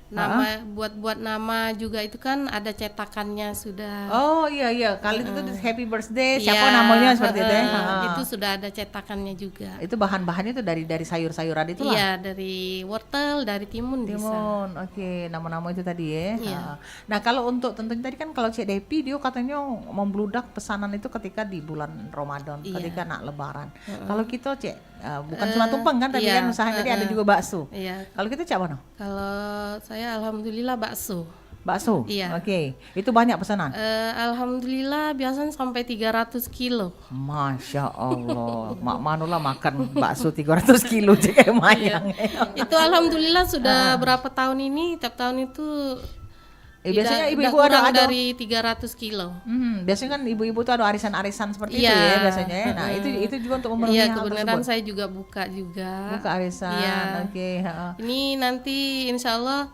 [SPEAKER 4] nama buat nama juga itu kan ada cetakannya sudah.
[SPEAKER 2] Oh iya kali itu tuh happy birthday siapa
[SPEAKER 4] Iya,
[SPEAKER 2] namanya seperti itu ya.
[SPEAKER 4] Itu sudah ada cetakannya juga.
[SPEAKER 2] Itu bahan-bahannya itu dari sayur-sayuran itu lah.
[SPEAKER 4] Iya, dari wortel, dari timun bisa.
[SPEAKER 2] Timun, oke, nama-nama itu tadi ya.
[SPEAKER 4] Iya.
[SPEAKER 2] Nah kalau untuk tentunya tadi kan kalau Cik Depi dia katanya membludak pesanan itu ketika di bulan Ramadan,
[SPEAKER 4] Iya.
[SPEAKER 2] ketika nak Lebaran. Kalau kita Cik bukan cuma tumpeng kan tadi
[SPEAKER 4] iya,
[SPEAKER 2] kan usahanya tadi ada juga bakso.
[SPEAKER 4] Iya.
[SPEAKER 2] Kalau kita Cik mana?
[SPEAKER 4] Kalau saya alhamdulillah bakso.
[SPEAKER 2] Bakso.
[SPEAKER 4] Iya.
[SPEAKER 2] Oke. Itu banyak pesanan.
[SPEAKER 4] Alhamdulillah biasanya sampai 300 kilo.
[SPEAKER 2] Masya Allah, Mak Manula makan bakso 300 kilo kayak mayang.
[SPEAKER 4] Itu alhamdulillah sudah berapa tahun ini, tiap tahun itu
[SPEAKER 2] Biasanya
[SPEAKER 4] tidak
[SPEAKER 2] ibu-ibu
[SPEAKER 4] kurang
[SPEAKER 2] ada
[SPEAKER 4] dari 300 kilo.
[SPEAKER 2] biasanya kan ibu-ibu tuh ada arisan-arisan seperti itu
[SPEAKER 4] Iya.
[SPEAKER 2] ya biasanya ya. Nah, itu juga untuk memenuhi
[SPEAKER 4] Iya,
[SPEAKER 2] hal
[SPEAKER 4] kebenaran
[SPEAKER 2] tersebut.
[SPEAKER 4] saya juga buka juga.
[SPEAKER 2] Buka arisan.
[SPEAKER 4] Iya.
[SPEAKER 2] Oke, heeh.
[SPEAKER 4] Ini nanti insya Allah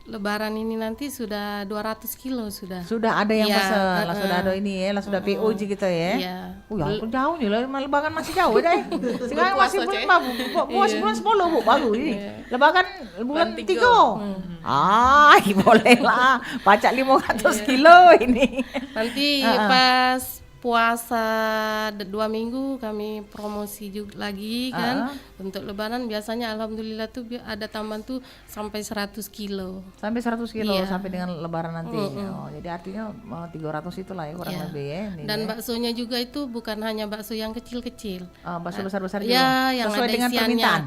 [SPEAKER 4] Lebaran ini nanti sudah 200 kilo sudah.
[SPEAKER 2] Sudah ada yang
[SPEAKER 4] Iya,
[SPEAKER 2] pesan, lah sudah ada ini ya, lah sudah PO gitu ya.
[SPEAKER 4] Iya.
[SPEAKER 2] Ya ampun jauh nih, Lebaran masih jauh deh. Sekarang masih bulan puas bulan 10 Bu baru ini. Lebaran bulan 3. Boleh lah. Pacak 500 kilo ini.
[SPEAKER 4] Nanti pas puasa 2 minggu kami promosi juga lagi kan untuk Lebaran biasanya alhamdulillah tuh ada tambahan tuh sampai 100 kilo.
[SPEAKER 2] Sampai 100 kilo
[SPEAKER 4] Iya.
[SPEAKER 2] sampai dengan Lebaran nanti. Oh, jadi artinya 300 itulah ya kurang
[SPEAKER 4] Iya.
[SPEAKER 2] lebih ya. Ini
[SPEAKER 4] Dan
[SPEAKER 2] ya.
[SPEAKER 4] baksonya juga itu bukan hanya bakso yang kecil-kecil.
[SPEAKER 2] Bakso besar-besar juga.
[SPEAKER 4] Ya, yang
[SPEAKER 2] Sesuai
[SPEAKER 4] ada
[SPEAKER 2] dengan
[SPEAKER 4] isiannya.
[SPEAKER 2] permintaan.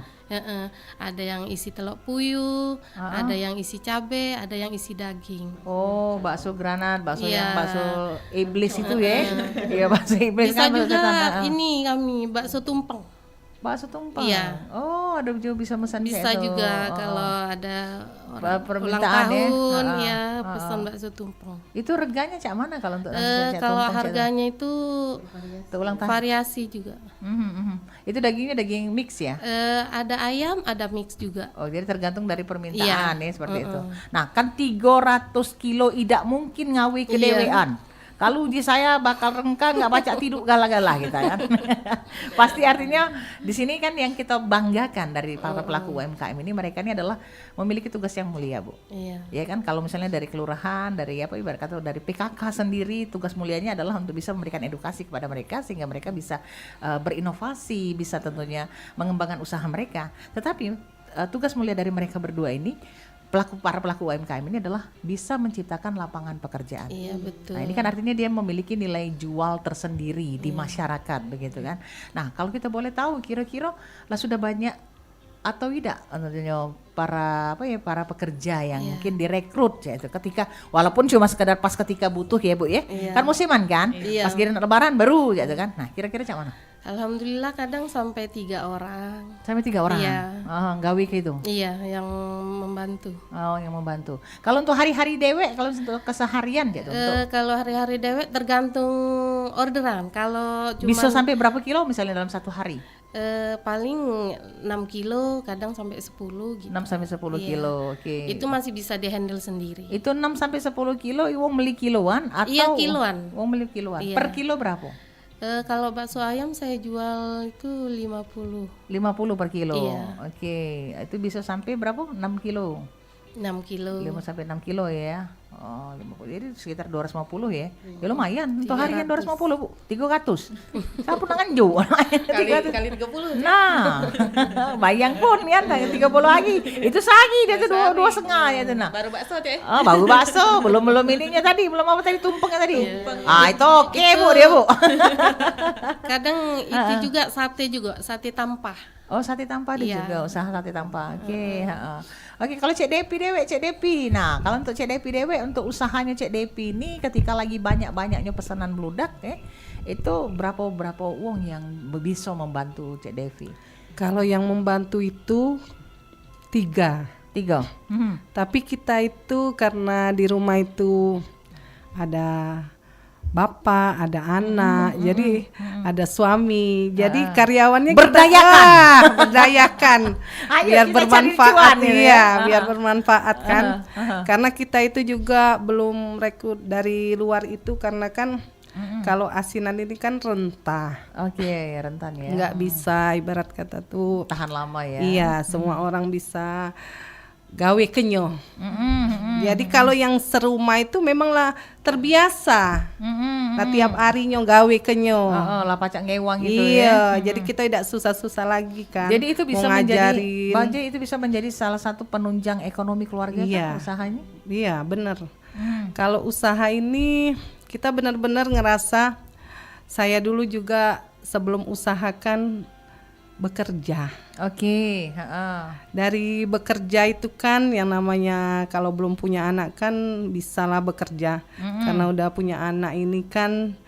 [SPEAKER 4] Ada yang isi telur puyuh, ada yang isi cabe, ada yang isi daging.
[SPEAKER 2] Oh, bakso granat, bakso
[SPEAKER 4] Iya.
[SPEAKER 2] yang bakso iblis itu ya. Iya, bakso iblis
[SPEAKER 4] Bisa
[SPEAKER 2] kan bakso
[SPEAKER 4] juga
[SPEAKER 2] tanah.
[SPEAKER 4] ini kami bakso tumpeng.
[SPEAKER 2] Bakso tumpeng.
[SPEAKER 4] Iya.
[SPEAKER 2] Oh, ada juga bisa pesan
[SPEAKER 4] Bisa
[SPEAKER 2] kayak itu.
[SPEAKER 4] juga kalau ada orang ulang
[SPEAKER 2] permintaan ya.
[SPEAKER 4] tahun
[SPEAKER 2] Ha-ha.
[SPEAKER 4] ya pesan bakso tumpeng.
[SPEAKER 2] Itu reganya cak mana kalau untuk nasi
[SPEAKER 4] Kalau
[SPEAKER 2] tumpeng, Cak?
[SPEAKER 4] harganya itu
[SPEAKER 2] Untuk ulang tahun.
[SPEAKER 4] variasi juga.
[SPEAKER 2] Itu dagingnya daging mix ya.
[SPEAKER 4] Ada ayam, ada mix juga.
[SPEAKER 2] Oh, jadi tergantung dari permintaan
[SPEAKER 4] Iya.
[SPEAKER 2] ya seperti itu. Nah, kan 300 kilo tidak mungkin ngawi kedewean. Kalau uji saya bakal rengkang, nggak baca tidur gala-gala kita kan. Pasti artinya di sini kan yang kita banggakan dari para pelaku UMKM ini, mereka ini adalah memiliki tugas yang mulia, Bu.
[SPEAKER 4] Iya.
[SPEAKER 2] Ya kan, kalau misalnya dari kelurahan, dari apa ibarat kata dari PKK sendiri, tugas mulianya adalah untuk bisa memberikan edukasi kepada mereka sehingga mereka bisa berinovasi, bisa tentunya mengembangkan usaha mereka. Tetapi tugas mulia dari mereka berdua ini, para pelaku UMKM ini adalah bisa menciptakan lapangan pekerjaan.
[SPEAKER 4] Iya, betul.
[SPEAKER 2] Nah, ini kan artinya dia memiliki nilai jual tersendiri di masyarakat, begitu kan. Nah, kalau kita boleh tahu kira-kira lah sudah banyak atau tidak tentunya para pekerja yang mungkin direkrut ya itu ketika walaupun cuma sekedar pas ketika butuh ya Bu ya. Kan musiman kan? Pas giliran lebaran baru gitu kan. Nah, kira-kira cak mana?
[SPEAKER 4] Alhamdulillah kadang sampai 3 orang.
[SPEAKER 2] Sampai 3 orang.
[SPEAKER 4] Iya.
[SPEAKER 2] Gawe kayak itu.
[SPEAKER 4] Iya, yang membantu.
[SPEAKER 2] Oh, yang membantu. Kalau untuk hari-hari dewek, kalau untuk keseharian gitu
[SPEAKER 4] Kalau hari-hari dewek tergantung orderan. Kalau cuma
[SPEAKER 2] bisa sampai berapa kilo misalnya dalam satu hari?
[SPEAKER 4] paling 6 kilo, kadang sampai 10 gitu.
[SPEAKER 2] 6 sampai 10 kilo. Oke.
[SPEAKER 4] Itu masih bisa di-handle sendiri.
[SPEAKER 2] Itu 6 sampai 10 kilo wong beli kiloan atau
[SPEAKER 4] Iya, kiloan.
[SPEAKER 2] Wong beli kiloan.
[SPEAKER 4] Iya.
[SPEAKER 2] Per kilo berapa?
[SPEAKER 4] Kalau bakso ayam saya jual itu 50.
[SPEAKER 2] 50 per kilo.
[SPEAKER 4] Iya.
[SPEAKER 2] Oke. Itu bisa sampai berapa? 6 kilo.
[SPEAKER 4] 6 kilo.
[SPEAKER 2] 5 sampai 6 kilo ya. Oh, 50. Jadi sekitar 250 ya. Ya lumayan. Untuk harian 250, Bu. 300. Saya pun nganju.
[SPEAKER 3] Kali 30.
[SPEAKER 2] Nah, bayang pun ya, 30 lagi. Itu sagi dia tuh 2,5 ya tuh nah.
[SPEAKER 3] Baru bakso deh.
[SPEAKER 2] Oh, baru bakso, belum ininya tadi, belum apa tadi tumpengnya tadi. Itu oke Bu dia Bu.
[SPEAKER 4] Kadang itu juga sate tampah.
[SPEAKER 2] Oh, sate tampah ada
[SPEAKER 4] Iya.
[SPEAKER 2] juga, usaha sate tampah. Oke, heeh. Oke, kalau Cek Depi. Nah, kalau untuk Cek Depi untuk usahanya Cek Depi ini ketika lagi banyak-banyaknya pesanan bludak itu berapa uang yang bisa membantu Cek Devi?
[SPEAKER 6] Kalau yang membantu itu 3. Tapi kita itu karena di rumah itu ada bapak, ada anak, jadi ada suami, jadi karyawannya berdayakan,
[SPEAKER 2] Ayo,
[SPEAKER 6] biar
[SPEAKER 2] kita
[SPEAKER 6] bermanfaat,
[SPEAKER 2] cari cuan,
[SPEAKER 6] biar bermanfaat kan, karena kita itu juga belum rekrut dari luar itu karena kan kalau asinan ini kan rentah,
[SPEAKER 2] Oke, rentan ya.
[SPEAKER 6] nggak bisa ibarat kata tuh,
[SPEAKER 2] Tahan lama ya.
[SPEAKER 6] iya semua orang bisa gawe kenyo. Jadi kalau yang serumah itu memanglah terbiasa. Lah tiap harinya gawe kenyo.
[SPEAKER 2] Lah pacak ngewang gitu
[SPEAKER 6] Iya,
[SPEAKER 2] ya.
[SPEAKER 6] jadi kita tidak susah-susah lagi kan.
[SPEAKER 2] Jadi itu bisa
[SPEAKER 6] mau
[SPEAKER 2] menjadi
[SPEAKER 6] ngajarin.
[SPEAKER 2] Bajai itu bisa menjadi salah satu penunjang ekonomi keluarga
[SPEAKER 6] Iya.
[SPEAKER 2] kan usahanya.
[SPEAKER 6] Iya, benar. Kalau usaha ini kita benar-benar ngerasa, saya dulu juga sebelum usahakan bekerja.
[SPEAKER 2] Oke,
[SPEAKER 6] Dari bekerja itu kan yang namanya kalau belum punya anak kan bisalah bekerja. Karena udah punya anak ini kan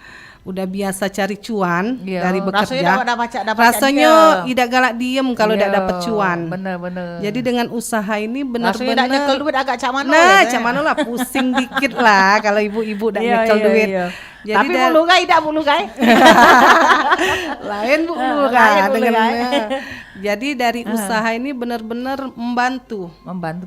[SPEAKER 6] udah biasa cari cuan
[SPEAKER 2] Iya,
[SPEAKER 6] dari bekerja.
[SPEAKER 2] rasanya dapat
[SPEAKER 6] Rasanya tidak galak diem kalau tidak dapat cuan.
[SPEAKER 2] Bener.
[SPEAKER 6] Jadi dengan usaha ini
[SPEAKER 2] Rasanya
[SPEAKER 6] benar-benar
[SPEAKER 2] nyekel duit agak cak mano
[SPEAKER 6] nah,
[SPEAKER 2] ya,
[SPEAKER 6] cuman lah pusing dikit lah kalau ibu-ibu udah nyekel duit. Jadi
[SPEAKER 2] Tapi mulu kai tidak mulu kai.
[SPEAKER 6] lain bu
[SPEAKER 2] Lain Bu,
[SPEAKER 6] dengan
[SPEAKER 2] kan?
[SPEAKER 6] jadi dari usaha ini benar-benar membantu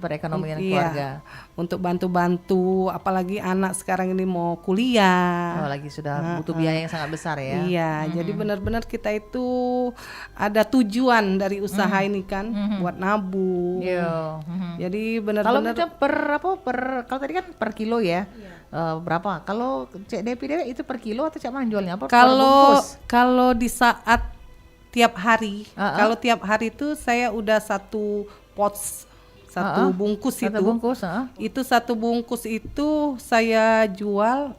[SPEAKER 2] Perekonomian
[SPEAKER 6] Iya,
[SPEAKER 2] keluarga.
[SPEAKER 6] untuk bantu-bantu apalagi anak sekarang ini mau kuliah.
[SPEAKER 2] Oh, lagi sudah butuh biaya yang sangat besar ya.
[SPEAKER 6] Iya, jadi benar-benar kita itu ada tujuan dari usaha ini kan buat nabung.
[SPEAKER 2] Iya.
[SPEAKER 6] Jadi
[SPEAKER 2] Kalau
[SPEAKER 6] benar-benar
[SPEAKER 2] itu kalau tadi kan per kilo ya. Berapa? Kalau Cek Depi itu per kilo atau cak mana jualnya? Apa per
[SPEAKER 6] kalau
[SPEAKER 2] bungkus?
[SPEAKER 6] kalau di saat tiap hari, kalau tiap hari itu saya udah satu satu bungkus
[SPEAKER 2] Satu
[SPEAKER 6] itu.
[SPEAKER 2] bungkus,
[SPEAKER 6] Itu satu bungkus itu saya jual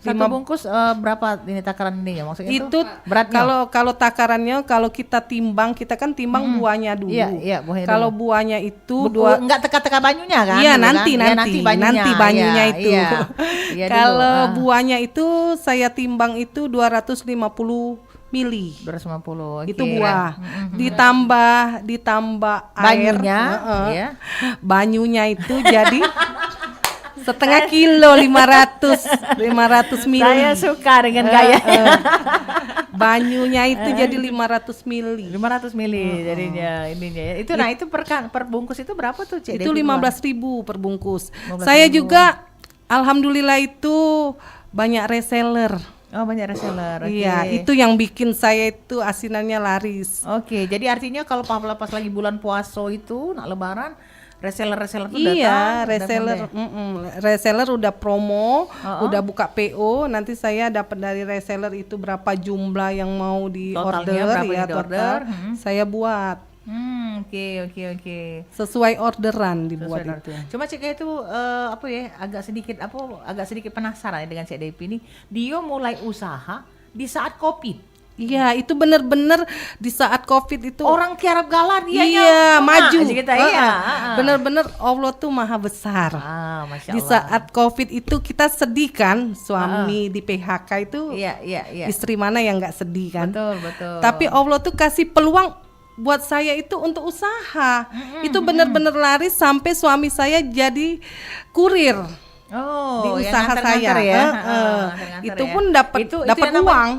[SPEAKER 2] Satu bungkus berapa ini takaran ini ya maksudnya
[SPEAKER 6] itu
[SPEAKER 2] beratnya?
[SPEAKER 6] kalau takarannya kalau kita timbang kita kan timbang buahnya dulu.
[SPEAKER 2] Iya, buahnya
[SPEAKER 6] Kalau
[SPEAKER 2] dulu.
[SPEAKER 6] buahnya itu
[SPEAKER 2] Enggak teka-teka banyunya kan?
[SPEAKER 6] Iya
[SPEAKER 2] dulu
[SPEAKER 6] nanti
[SPEAKER 2] kan? Iya,
[SPEAKER 6] nanti
[SPEAKER 2] banyunya,
[SPEAKER 6] banyunya
[SPEAKER 2] iya,
[SPEAKER 6] itu.
[SPEAKER 2] Iya, iya dulu,
[SPEAKER 6] Kalau buahnya itu saya timbang itu 250 mili.
[SPEAKER 2] 250.
[SPEAKER 6] Itu
[SPEAKER 2] oke.
[SPEAKER 6] buah. Ditambah air.
[SPEAKER 2] Banyunya, iya.
[SPEAKER 6] Banyunya itu jadi setengah kilo 500 mili.
[SPEAKER 2] Saya suka dengan gaya.
[SPEAKER 6] Banyunya itu jadi 500 mili.
[SPEAKER 2] 500 mili jadinya ininya ya. Itu nah itu per bungkus itu berapa tuh Cek
[SPEAKER 6] Itu
[SPEAKER 2] Devi?
[SPEAKER 6] 15.000 per bungkus.
[SPEAKER 2] 15.000.
[SPEAKER 6] Saya juga alhamdulillah itu banyak reseller.
[SPEAKER 2] Oh, banyak reseller. Oke.
[SPEAKER 6] Iya, itu yang bikin saya itu asinannya laris.
[SPEAKER 2] Oke, jadi artinya kalau pas lagi bulan puasa itu nak lebaran, reseller tuh datang.
[SPEAKER 6] Iya,
[SPEAKER 2] udah
[SPEAKER 6] reseller udah promo, udah buka PO. Nanti saya dapat dari reseller itu berapa jumlah yang mau di
[SPEAKER 2] Totalnya
[SPEAKER 6] order
[SPEAKER 2] berapa
[SPEAKER 6] ya,
[SPEAKER 2] yang di-order.
[SPEAKER 6] total. Saya buat
[SPEAKER 2] Oke.
[SPEAKER 6] sesuai orderan dibuat
[SPEAKER 2] Sesuai
[SPEAKER 6] itu.
[SPEAKER 2] Cuma Cik itu agak sedikit penasaran ya dengan Cik Depi ini. Dia mulai usaha di saat Covid.
[SPEAKER 6] Iya, itu benar-benar di saat Covid itu
[SPEAKER 2] Orang tiarap galah dia
[SPEAKER 6] maju.
[SPEAKER 2] kita, iya.
[SPEAKER 6] Benar-benar Allah tuh maha besar.
[SPEAKER 2] Masya
[SPEAKER 6] Di
[SPEAKER 2] Allah.
[SPEAKER 6] saat Covid itu kita sedih kan, suami di PHK itu
[SPEAKER 2] Iya.
[SPEAKER 6] istri mana yang nggak sedih kan?
[SPEAKER 2] Betul.
[SPEAKER 6] Tapi Allah tuh kasih peluang buat saya itu untuk usaha. Itu benar-benar laris sampai suami saya jadi kurir.
[SPEAKER 2] Oh,
[SPEAKER 6] Di
[SPEAKER 2] yang
[SPEAKER 6] usaha
[SPEAKER 2] nganter-nganter
[SPEAKER 6] saya.
[SPEAKER 2] ya.
[SPEAKER 6] Nganter-nganter
[SPEAKER 2] Itu
[SPEAKER 6] pun dapat
[SPEAKER 2] yang namanya-
[SPEAKER 6] uang.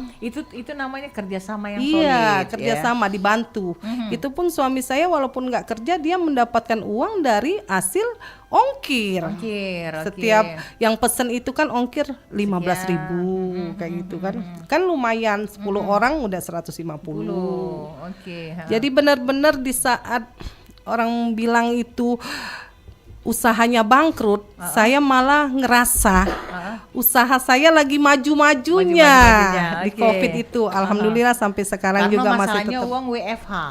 [SPEAKER 2] Itu namanya kerjasama yang
[SPEAKER 6] Iya,
[SPEAKER 2] solid.
[SPEAKER 6] kerjasama dibantu. Itu pun suami saya walaupun nggak kerja dia mendapatkan uang dari hasil ongkir.
[SPEAKER 2] Ongkir, oke.
[SPEAKER 6] Setiap yang pesen itu kan ongkir 15.000 kayak gitu kan. Kan lumayan 10 orang udah 150.
[SPEAKER 2] Oke.
[SPEAKER 6] Jadi benar-benar di saat orang bilang itu usahanya bangkrut, saya malah ngerasa usaha saya lagi maju-majunya di
[SPEAKER 2] oke.
[SPEAKER 6] Covid itu. Alhamdulillah sampai sekarang
[SPEAKER 2] Karena
[SPEAKER 6] juga masih
[SPEAKER 2] masalahnya
[SPEAKER 6] tetap.
[SPEAKER 2] uang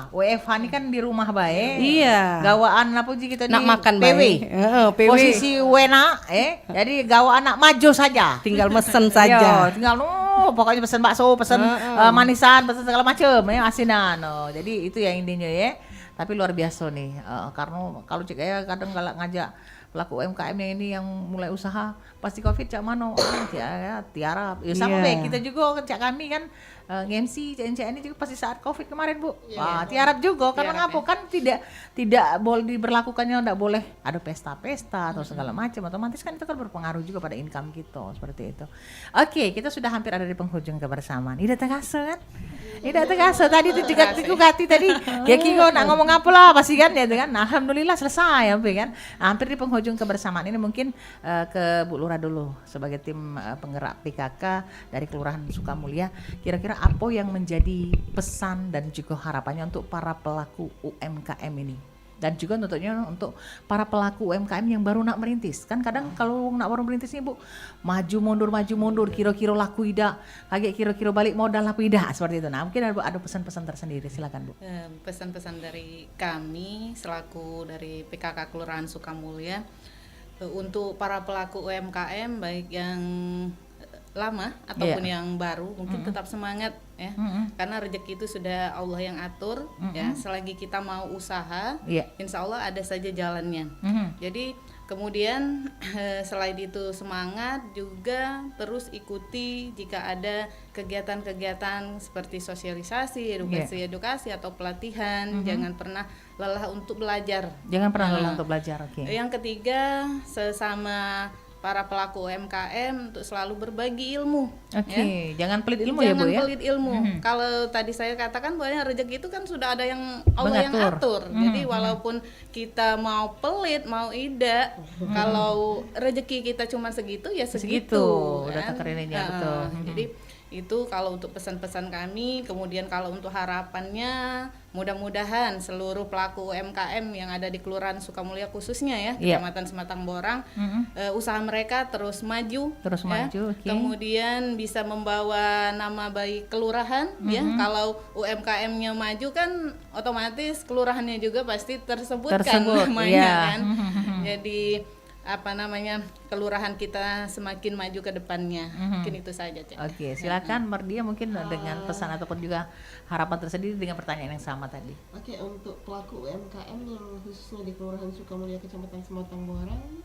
[SPEAKER 2] WFH ini kan di rumah baik.
[SPEAKER 6] Iya.
[SPEAKER 2] Gawaan apa sih kita
[SPEAKER 6] Nak
[SPEAKER 2] di
[SPEAKER 6] makan
[SPEAKER 2] PW.
[SPEAKER 6] baik. PW.
[SPEAKER 2] Posisi wena, jadi gawaan nak maju saja.
[SPEAKER 6] Tinggal mesen
[SPEAKER 2] Yo,
[SPEAKER 6] saja.
[SPEAKER 2] tinggal pokoknya pesen bakso, pesen manisan, pesen segala macam ya, asinan. Jadi itu yang intinya ya. Tapi luar biasa nih, karena kalau Cik Aya kadang kalau ngajak pelaku UMKM yang ini yang mulai usaha pasti Covid cak mano tiarap. Ya sama baik kita juga cak kami kan nge-MC CNCN ini juga pasti saat Covid kemarin Bu. Wah, tiarap juga karena ngapa kan tidak boleh diberlakukannya, tidak boleh ada pesta-pesta atau segala macam, otomatis kan itu kan berpengaruh juga pada income kita seperti itu. Oke, kita sudah hampir ada di penghujung kebersamaan. Ida terasa kan? Ida terasa tadi itu juga tikukati tadi. Ya kiko nak ngomong apa lah pasti kan ya kan. Nah, alhamdulillah selesai ya kan. Hampir di penghujung kebersamaan ini mungkin ke Bu Lurah dulu sebagai tim penggerak PKK dari Kelurahan Sukamulya. Kira-kira apa yang menjadi pesan dan juga harapannya untuk para pelaku UMKM ini? Dan juga tentunya untuk para pelaku UMKM yang baru nak merintis. Kan kadang kalau nak baru merintis nih Bu, maju mundur, kira-kira laku ida, kaget kira-kira balik modal laku ida, seperti itu. Nah, mungkin ada pesan-pesan tersendiri, silakan Bu.
[SPEAKER 3] Pesan-pesan dari kami selaku dari PKK Kelurahan Sukamulya untuk para pelaku UMKM baik yang lama ataupun yang baru mungkin tetap semangat ya, karena rezeki itu sudah Allah yang atur ya. Selagi kita mau usaha, insya Allah ada saja jalannya. Jadi kemudian selain itu semangat juga terus ikuti jika ada kegiatan-kegiatan seperti sosialisasi, edukasi atau pelatihan. Jangan pernah lelah untuk belajar.
[SPEAKER 2] Jangan pernah lelah untuk belajar. Oke.
[SPEAKER 3] Yang ketiga, sesama para pelaku UMKM untuk selalu berbagi ilmu.
[SPEAKER 2] Oke, jangan pelit ilmu
[SPEAKER 3] Jangan
[SPEAKER 2] ya Bu ya.
[SPEAKER 3] pelit ilmu. Kalau tadi saya katakan bahwa rezeki itu kan sudah ada yang Allah yang atur. Jadi walaupun kita mau pelit, mau ida, kalau rezeki kita cuma segitu ya segitu.
[SPEAKER 2] Udah takarinnya betul.
[SPEAKER 3] Jadi itu kalau untuk pesan-pesan kami. Kemudian kalau untuk harapannya, mudah-mudahan seluruh pelaku UMKM yang ada di Kelurahan Sukamulya khususnya ya, Kecamatan Sematang Borang, usaha mereka terus maju, kemudian bisa membawa nama baik kelurahan ya. Kalau UMKM-nya maju kan otomatis kelurahannya juga pasti tersebutkan namanya kan. Jadi kelurahan kita semakin maju ke depannya. Mungkin itu saja, Cek.
[SPEAKER 2] Oke, silakan Mardia mungkin dengan pesan ataupun juga harapan tersendiri dengan pertanyaan yang sama tadi.
[SPEAKER 5] Oke, untuk pelaku UMKM yang khususnya di Kelurahan Sukamulya Kecamatan Sematang Borang,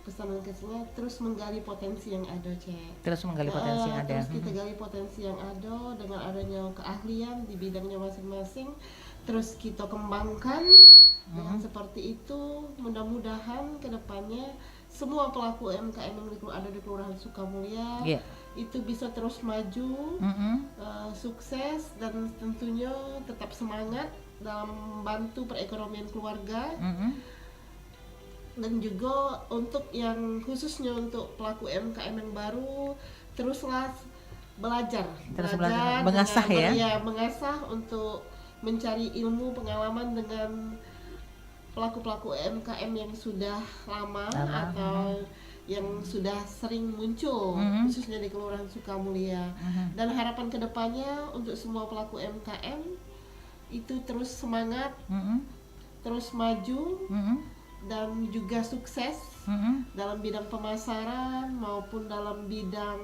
[SPEAKER 5] pesan dan kesannya terus menggali potensi yang ada, Cek.
[SPEAKER 2] Terus menggali potensi yang ada.
[SPEAKER 5] Terus kita gali potensi yang ada dengan adanya keahlian di bidangnya masing-masing. Terus kita kembangkan dengan seperti itu. Mudah-mudahan kedepannya semua pelaku UMKM yang ada di Kelurahan Sukamulya itu bisa terus maju, sukses, dan tentunya tetap semangat dalam membantu perekonomian keluarga. Dan juga untuk yang khususnya untuk pelaku UMKM yang baru, teruslah belajar,
[SPEAKER 2] Terus belajar, mengasah
[SPEAKER 5] dengan,
[SPEAKER 2] ya?
[SPEAKER 5] mengasah untuk mencari ilmu pengalaman dengan pelaku-pelaku UMKM yang sudah lama atau yang sudah sering muncul, khususnya di Kelurahan Sukamulia. Dan harapan kedepannya untuk semua pelaku UMKM itu terus semangat, terus maju, dan juga sukses dalam bidang pemasaran maupun dalam bidang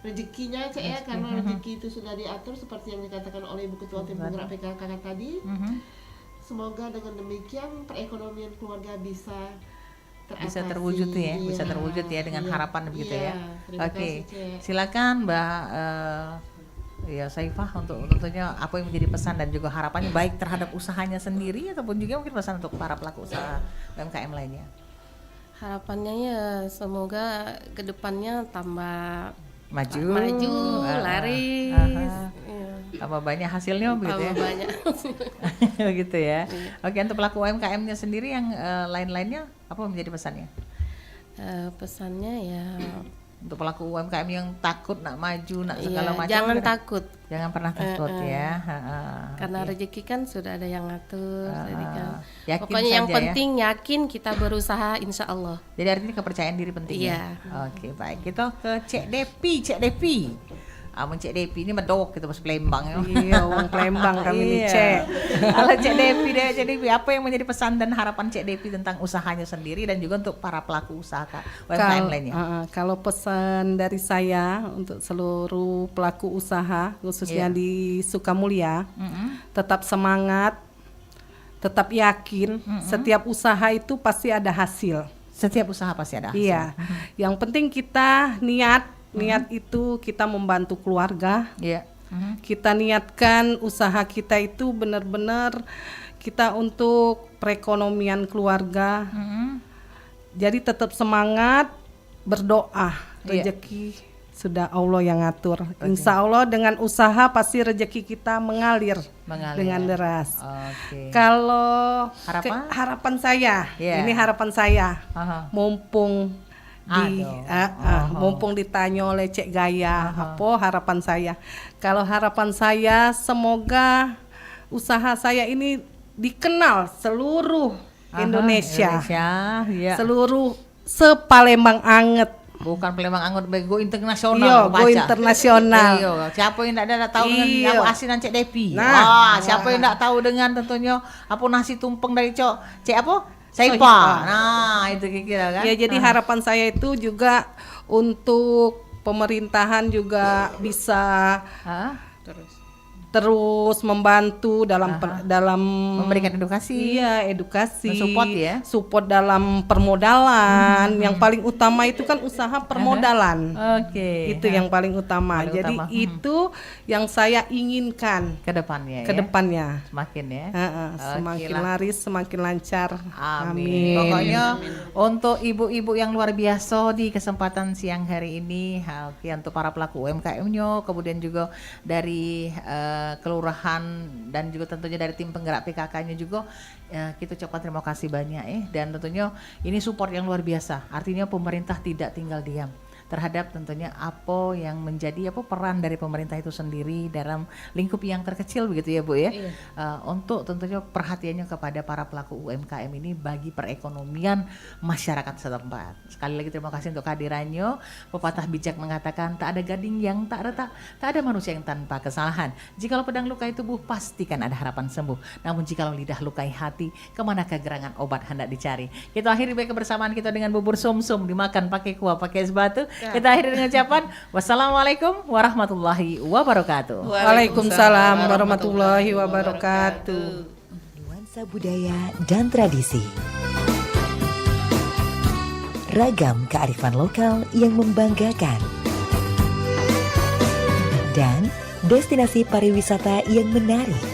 [SPEAKER 5] rezekinya, Cek ya, karena rezeki itu sudah diatur seperti yang dikatakan oleh Ibu Ketua Tim Penggerak PKK tadi. Semoga dengan demikian perekonomian keluarga bisa
[SPEAKER 2] Bisa terwujud ya, bisa terwujud ya dengan harapan begitu ya. Oke, silakan Mbak ya Saifah untuk tentunya apa yang menjadi pesan dan juga harapannya baik terhadap usahanya sendiri ataupun juga mungkin pesan untuk para pelaku usaha UMKM lainnya.
[SPEAKER 4] Harapannya ya semoga kedepannya tambah
[SPEAKER 2] Maju,
[SPEAKER 4] laris,
[SPEAKER 2] tambah banyak hasilnya begitu ya.
[SPEAKER 4] tambah banyak.
[SPEAKER 2] Begitu ya. Oke, untuk pelaku UMKM-nya sendiri yang lain-lainnya apa menjadi pesannya?
[SPEAKER 4] Pesannya ya
[SPEAKER 2] Untuk pelaku UMKM yang takut nak maju, nak segala macam.
[SPEAKER 4] jangan takut.
[SPEAKER 2] Jangan pernah takut ya.
[SPEAKER 4] Karena rezeki kan sudah ada yang ngatur. Jadi kan.
[SPEAKER 2] Yakin
[SPEAKER 4] Pokoknya yang
[SPEAKER 2] saja ya.
[SPEAKER 4] penting yakin kita berusaha, insya Allah.
[SPEAKER 2] Jadi artinya kepercayaan diri penting ya. Oke, baik. Kita ke Cek Depi. Cek Depi ini medok kita pas Palembang ya.
[SPEAKER 6] Iya, orang Palembang kami nih, Cek.
[SPEAKER 2] Kalau Cek Depi apa yang menjadi pesan dan harapan Cek Depi tentang usahanya sendiri dan juga untuk para pelaku usaha UMKM lainnya?
[SPEAKER 6] Kalau pesan dari saya untuk seluruh pelaku usaha khususnya di Sukamulia, tetap semangat, tetap yakin, setiap usaha itu pasti ada hasil.
[SPEAKER 2] Setiap usaha pasti ada hasil.
[SPEAKER 6] Iya, yang penting kita niat itu kita membantu keluarga.
[SPEAKER 2] Iya.
[SPEAKER 6] Kita niatkan usaha kita itu benar-benar kita untuk perekonomian keluarga. Jadi tetap semangat, berdoa, rezeki sudah Allah yang ngatur. Insya Allah dengan usaha pasti rezeki kita mengalir dengan deras. Kalau harapan saya, ini harapan saya, mumpung mumpung ditanya oleh Cek Gaya, apa harapan saya? Kalau harapan saya semoga usaha saya ini dikenal seluruh Indonesia, seluruh se-Palembang anget.
[SPEAKER 2] Bukan Palembang anget, go internasional.
[SPEAKER 6] Iya, go internasional.
[SPEAKER 2] Iya, siapa yang tidak tahu dengan aku asinan Cek Depi? Siapa yang tidak tahu dengan tentunya apa nasi tumpeng dari Cek apa? Saifah. Nah, itu kira kan.
[SPEAKER 6] Ya, jadi harapan saya itu juga untuk pemerintahan juga bisa terus membantu dalam
[SPEAKER 2] memberikan edukasi.
[SPEAKER 6] Iya, edukasi.
[SPEAKER 2] Support ya.
[SPEAKER 6] Support dalam permodalan. Yang paling utama itu kan usaha permodalan.
[SPEAKER 2] Oke.
[SPEAKER 6] Itu yang paling utama. Jadi itu yang saya inginkan
[SPEAKER 2] ke depannya. Semakin ya.
[SPEAKER 6] Semakin laris, semakin lancar.
[SPEAKER 2] Amin. Pokoknya untuk ibu-ibu yang luar biasa di kesempatan siang hari ini, untuk para pelaku UMKM-nya, kemudian juga dari kelurahan dan juga tentunya dari tim penggerak PKK-nya juga kita ucapkan terima kasih banyak dan tentunya ini support yang luar biasa. Artinya pemerintah tidak tinggal diam terhadap tentunya apa yang menjadi peran dari pemerintah itu sendiri dalam lingkup yang terkecil begitu ya Bu ya. Untuk tentunya perhatiannya kepada para pelaku UMKM ini bagi perekonomian masyarakat setempat. Sekali lagi terima kasih untuk kehadirannya. Pepatah bijak mengatakan tak ada gading yang tak retak, tak ada manusia yang tanpa kesalahan. Jikalau pedang lukai tubuh pastikan ada harapan sembuh. Namun jikalau lidah lukai hati, kemana kegerangan obat hendak dicari. Kita akhiri baik kebersamaan kita dengan bubur sumsum dimakan pakai kuah pakai es batu. Kita akhiri dengan ucapan wassalamualaikum warahmatullahi wabarakatuh.
[SPEAKER 6] Waalaikumsalam warahmatullahi wabarakatuh.
[SPEAKER 1] Nuansa budaya dan tradisi. Ragam kearifan lokal yang membanggakan. Dan destinasi pariwisata yang menarik.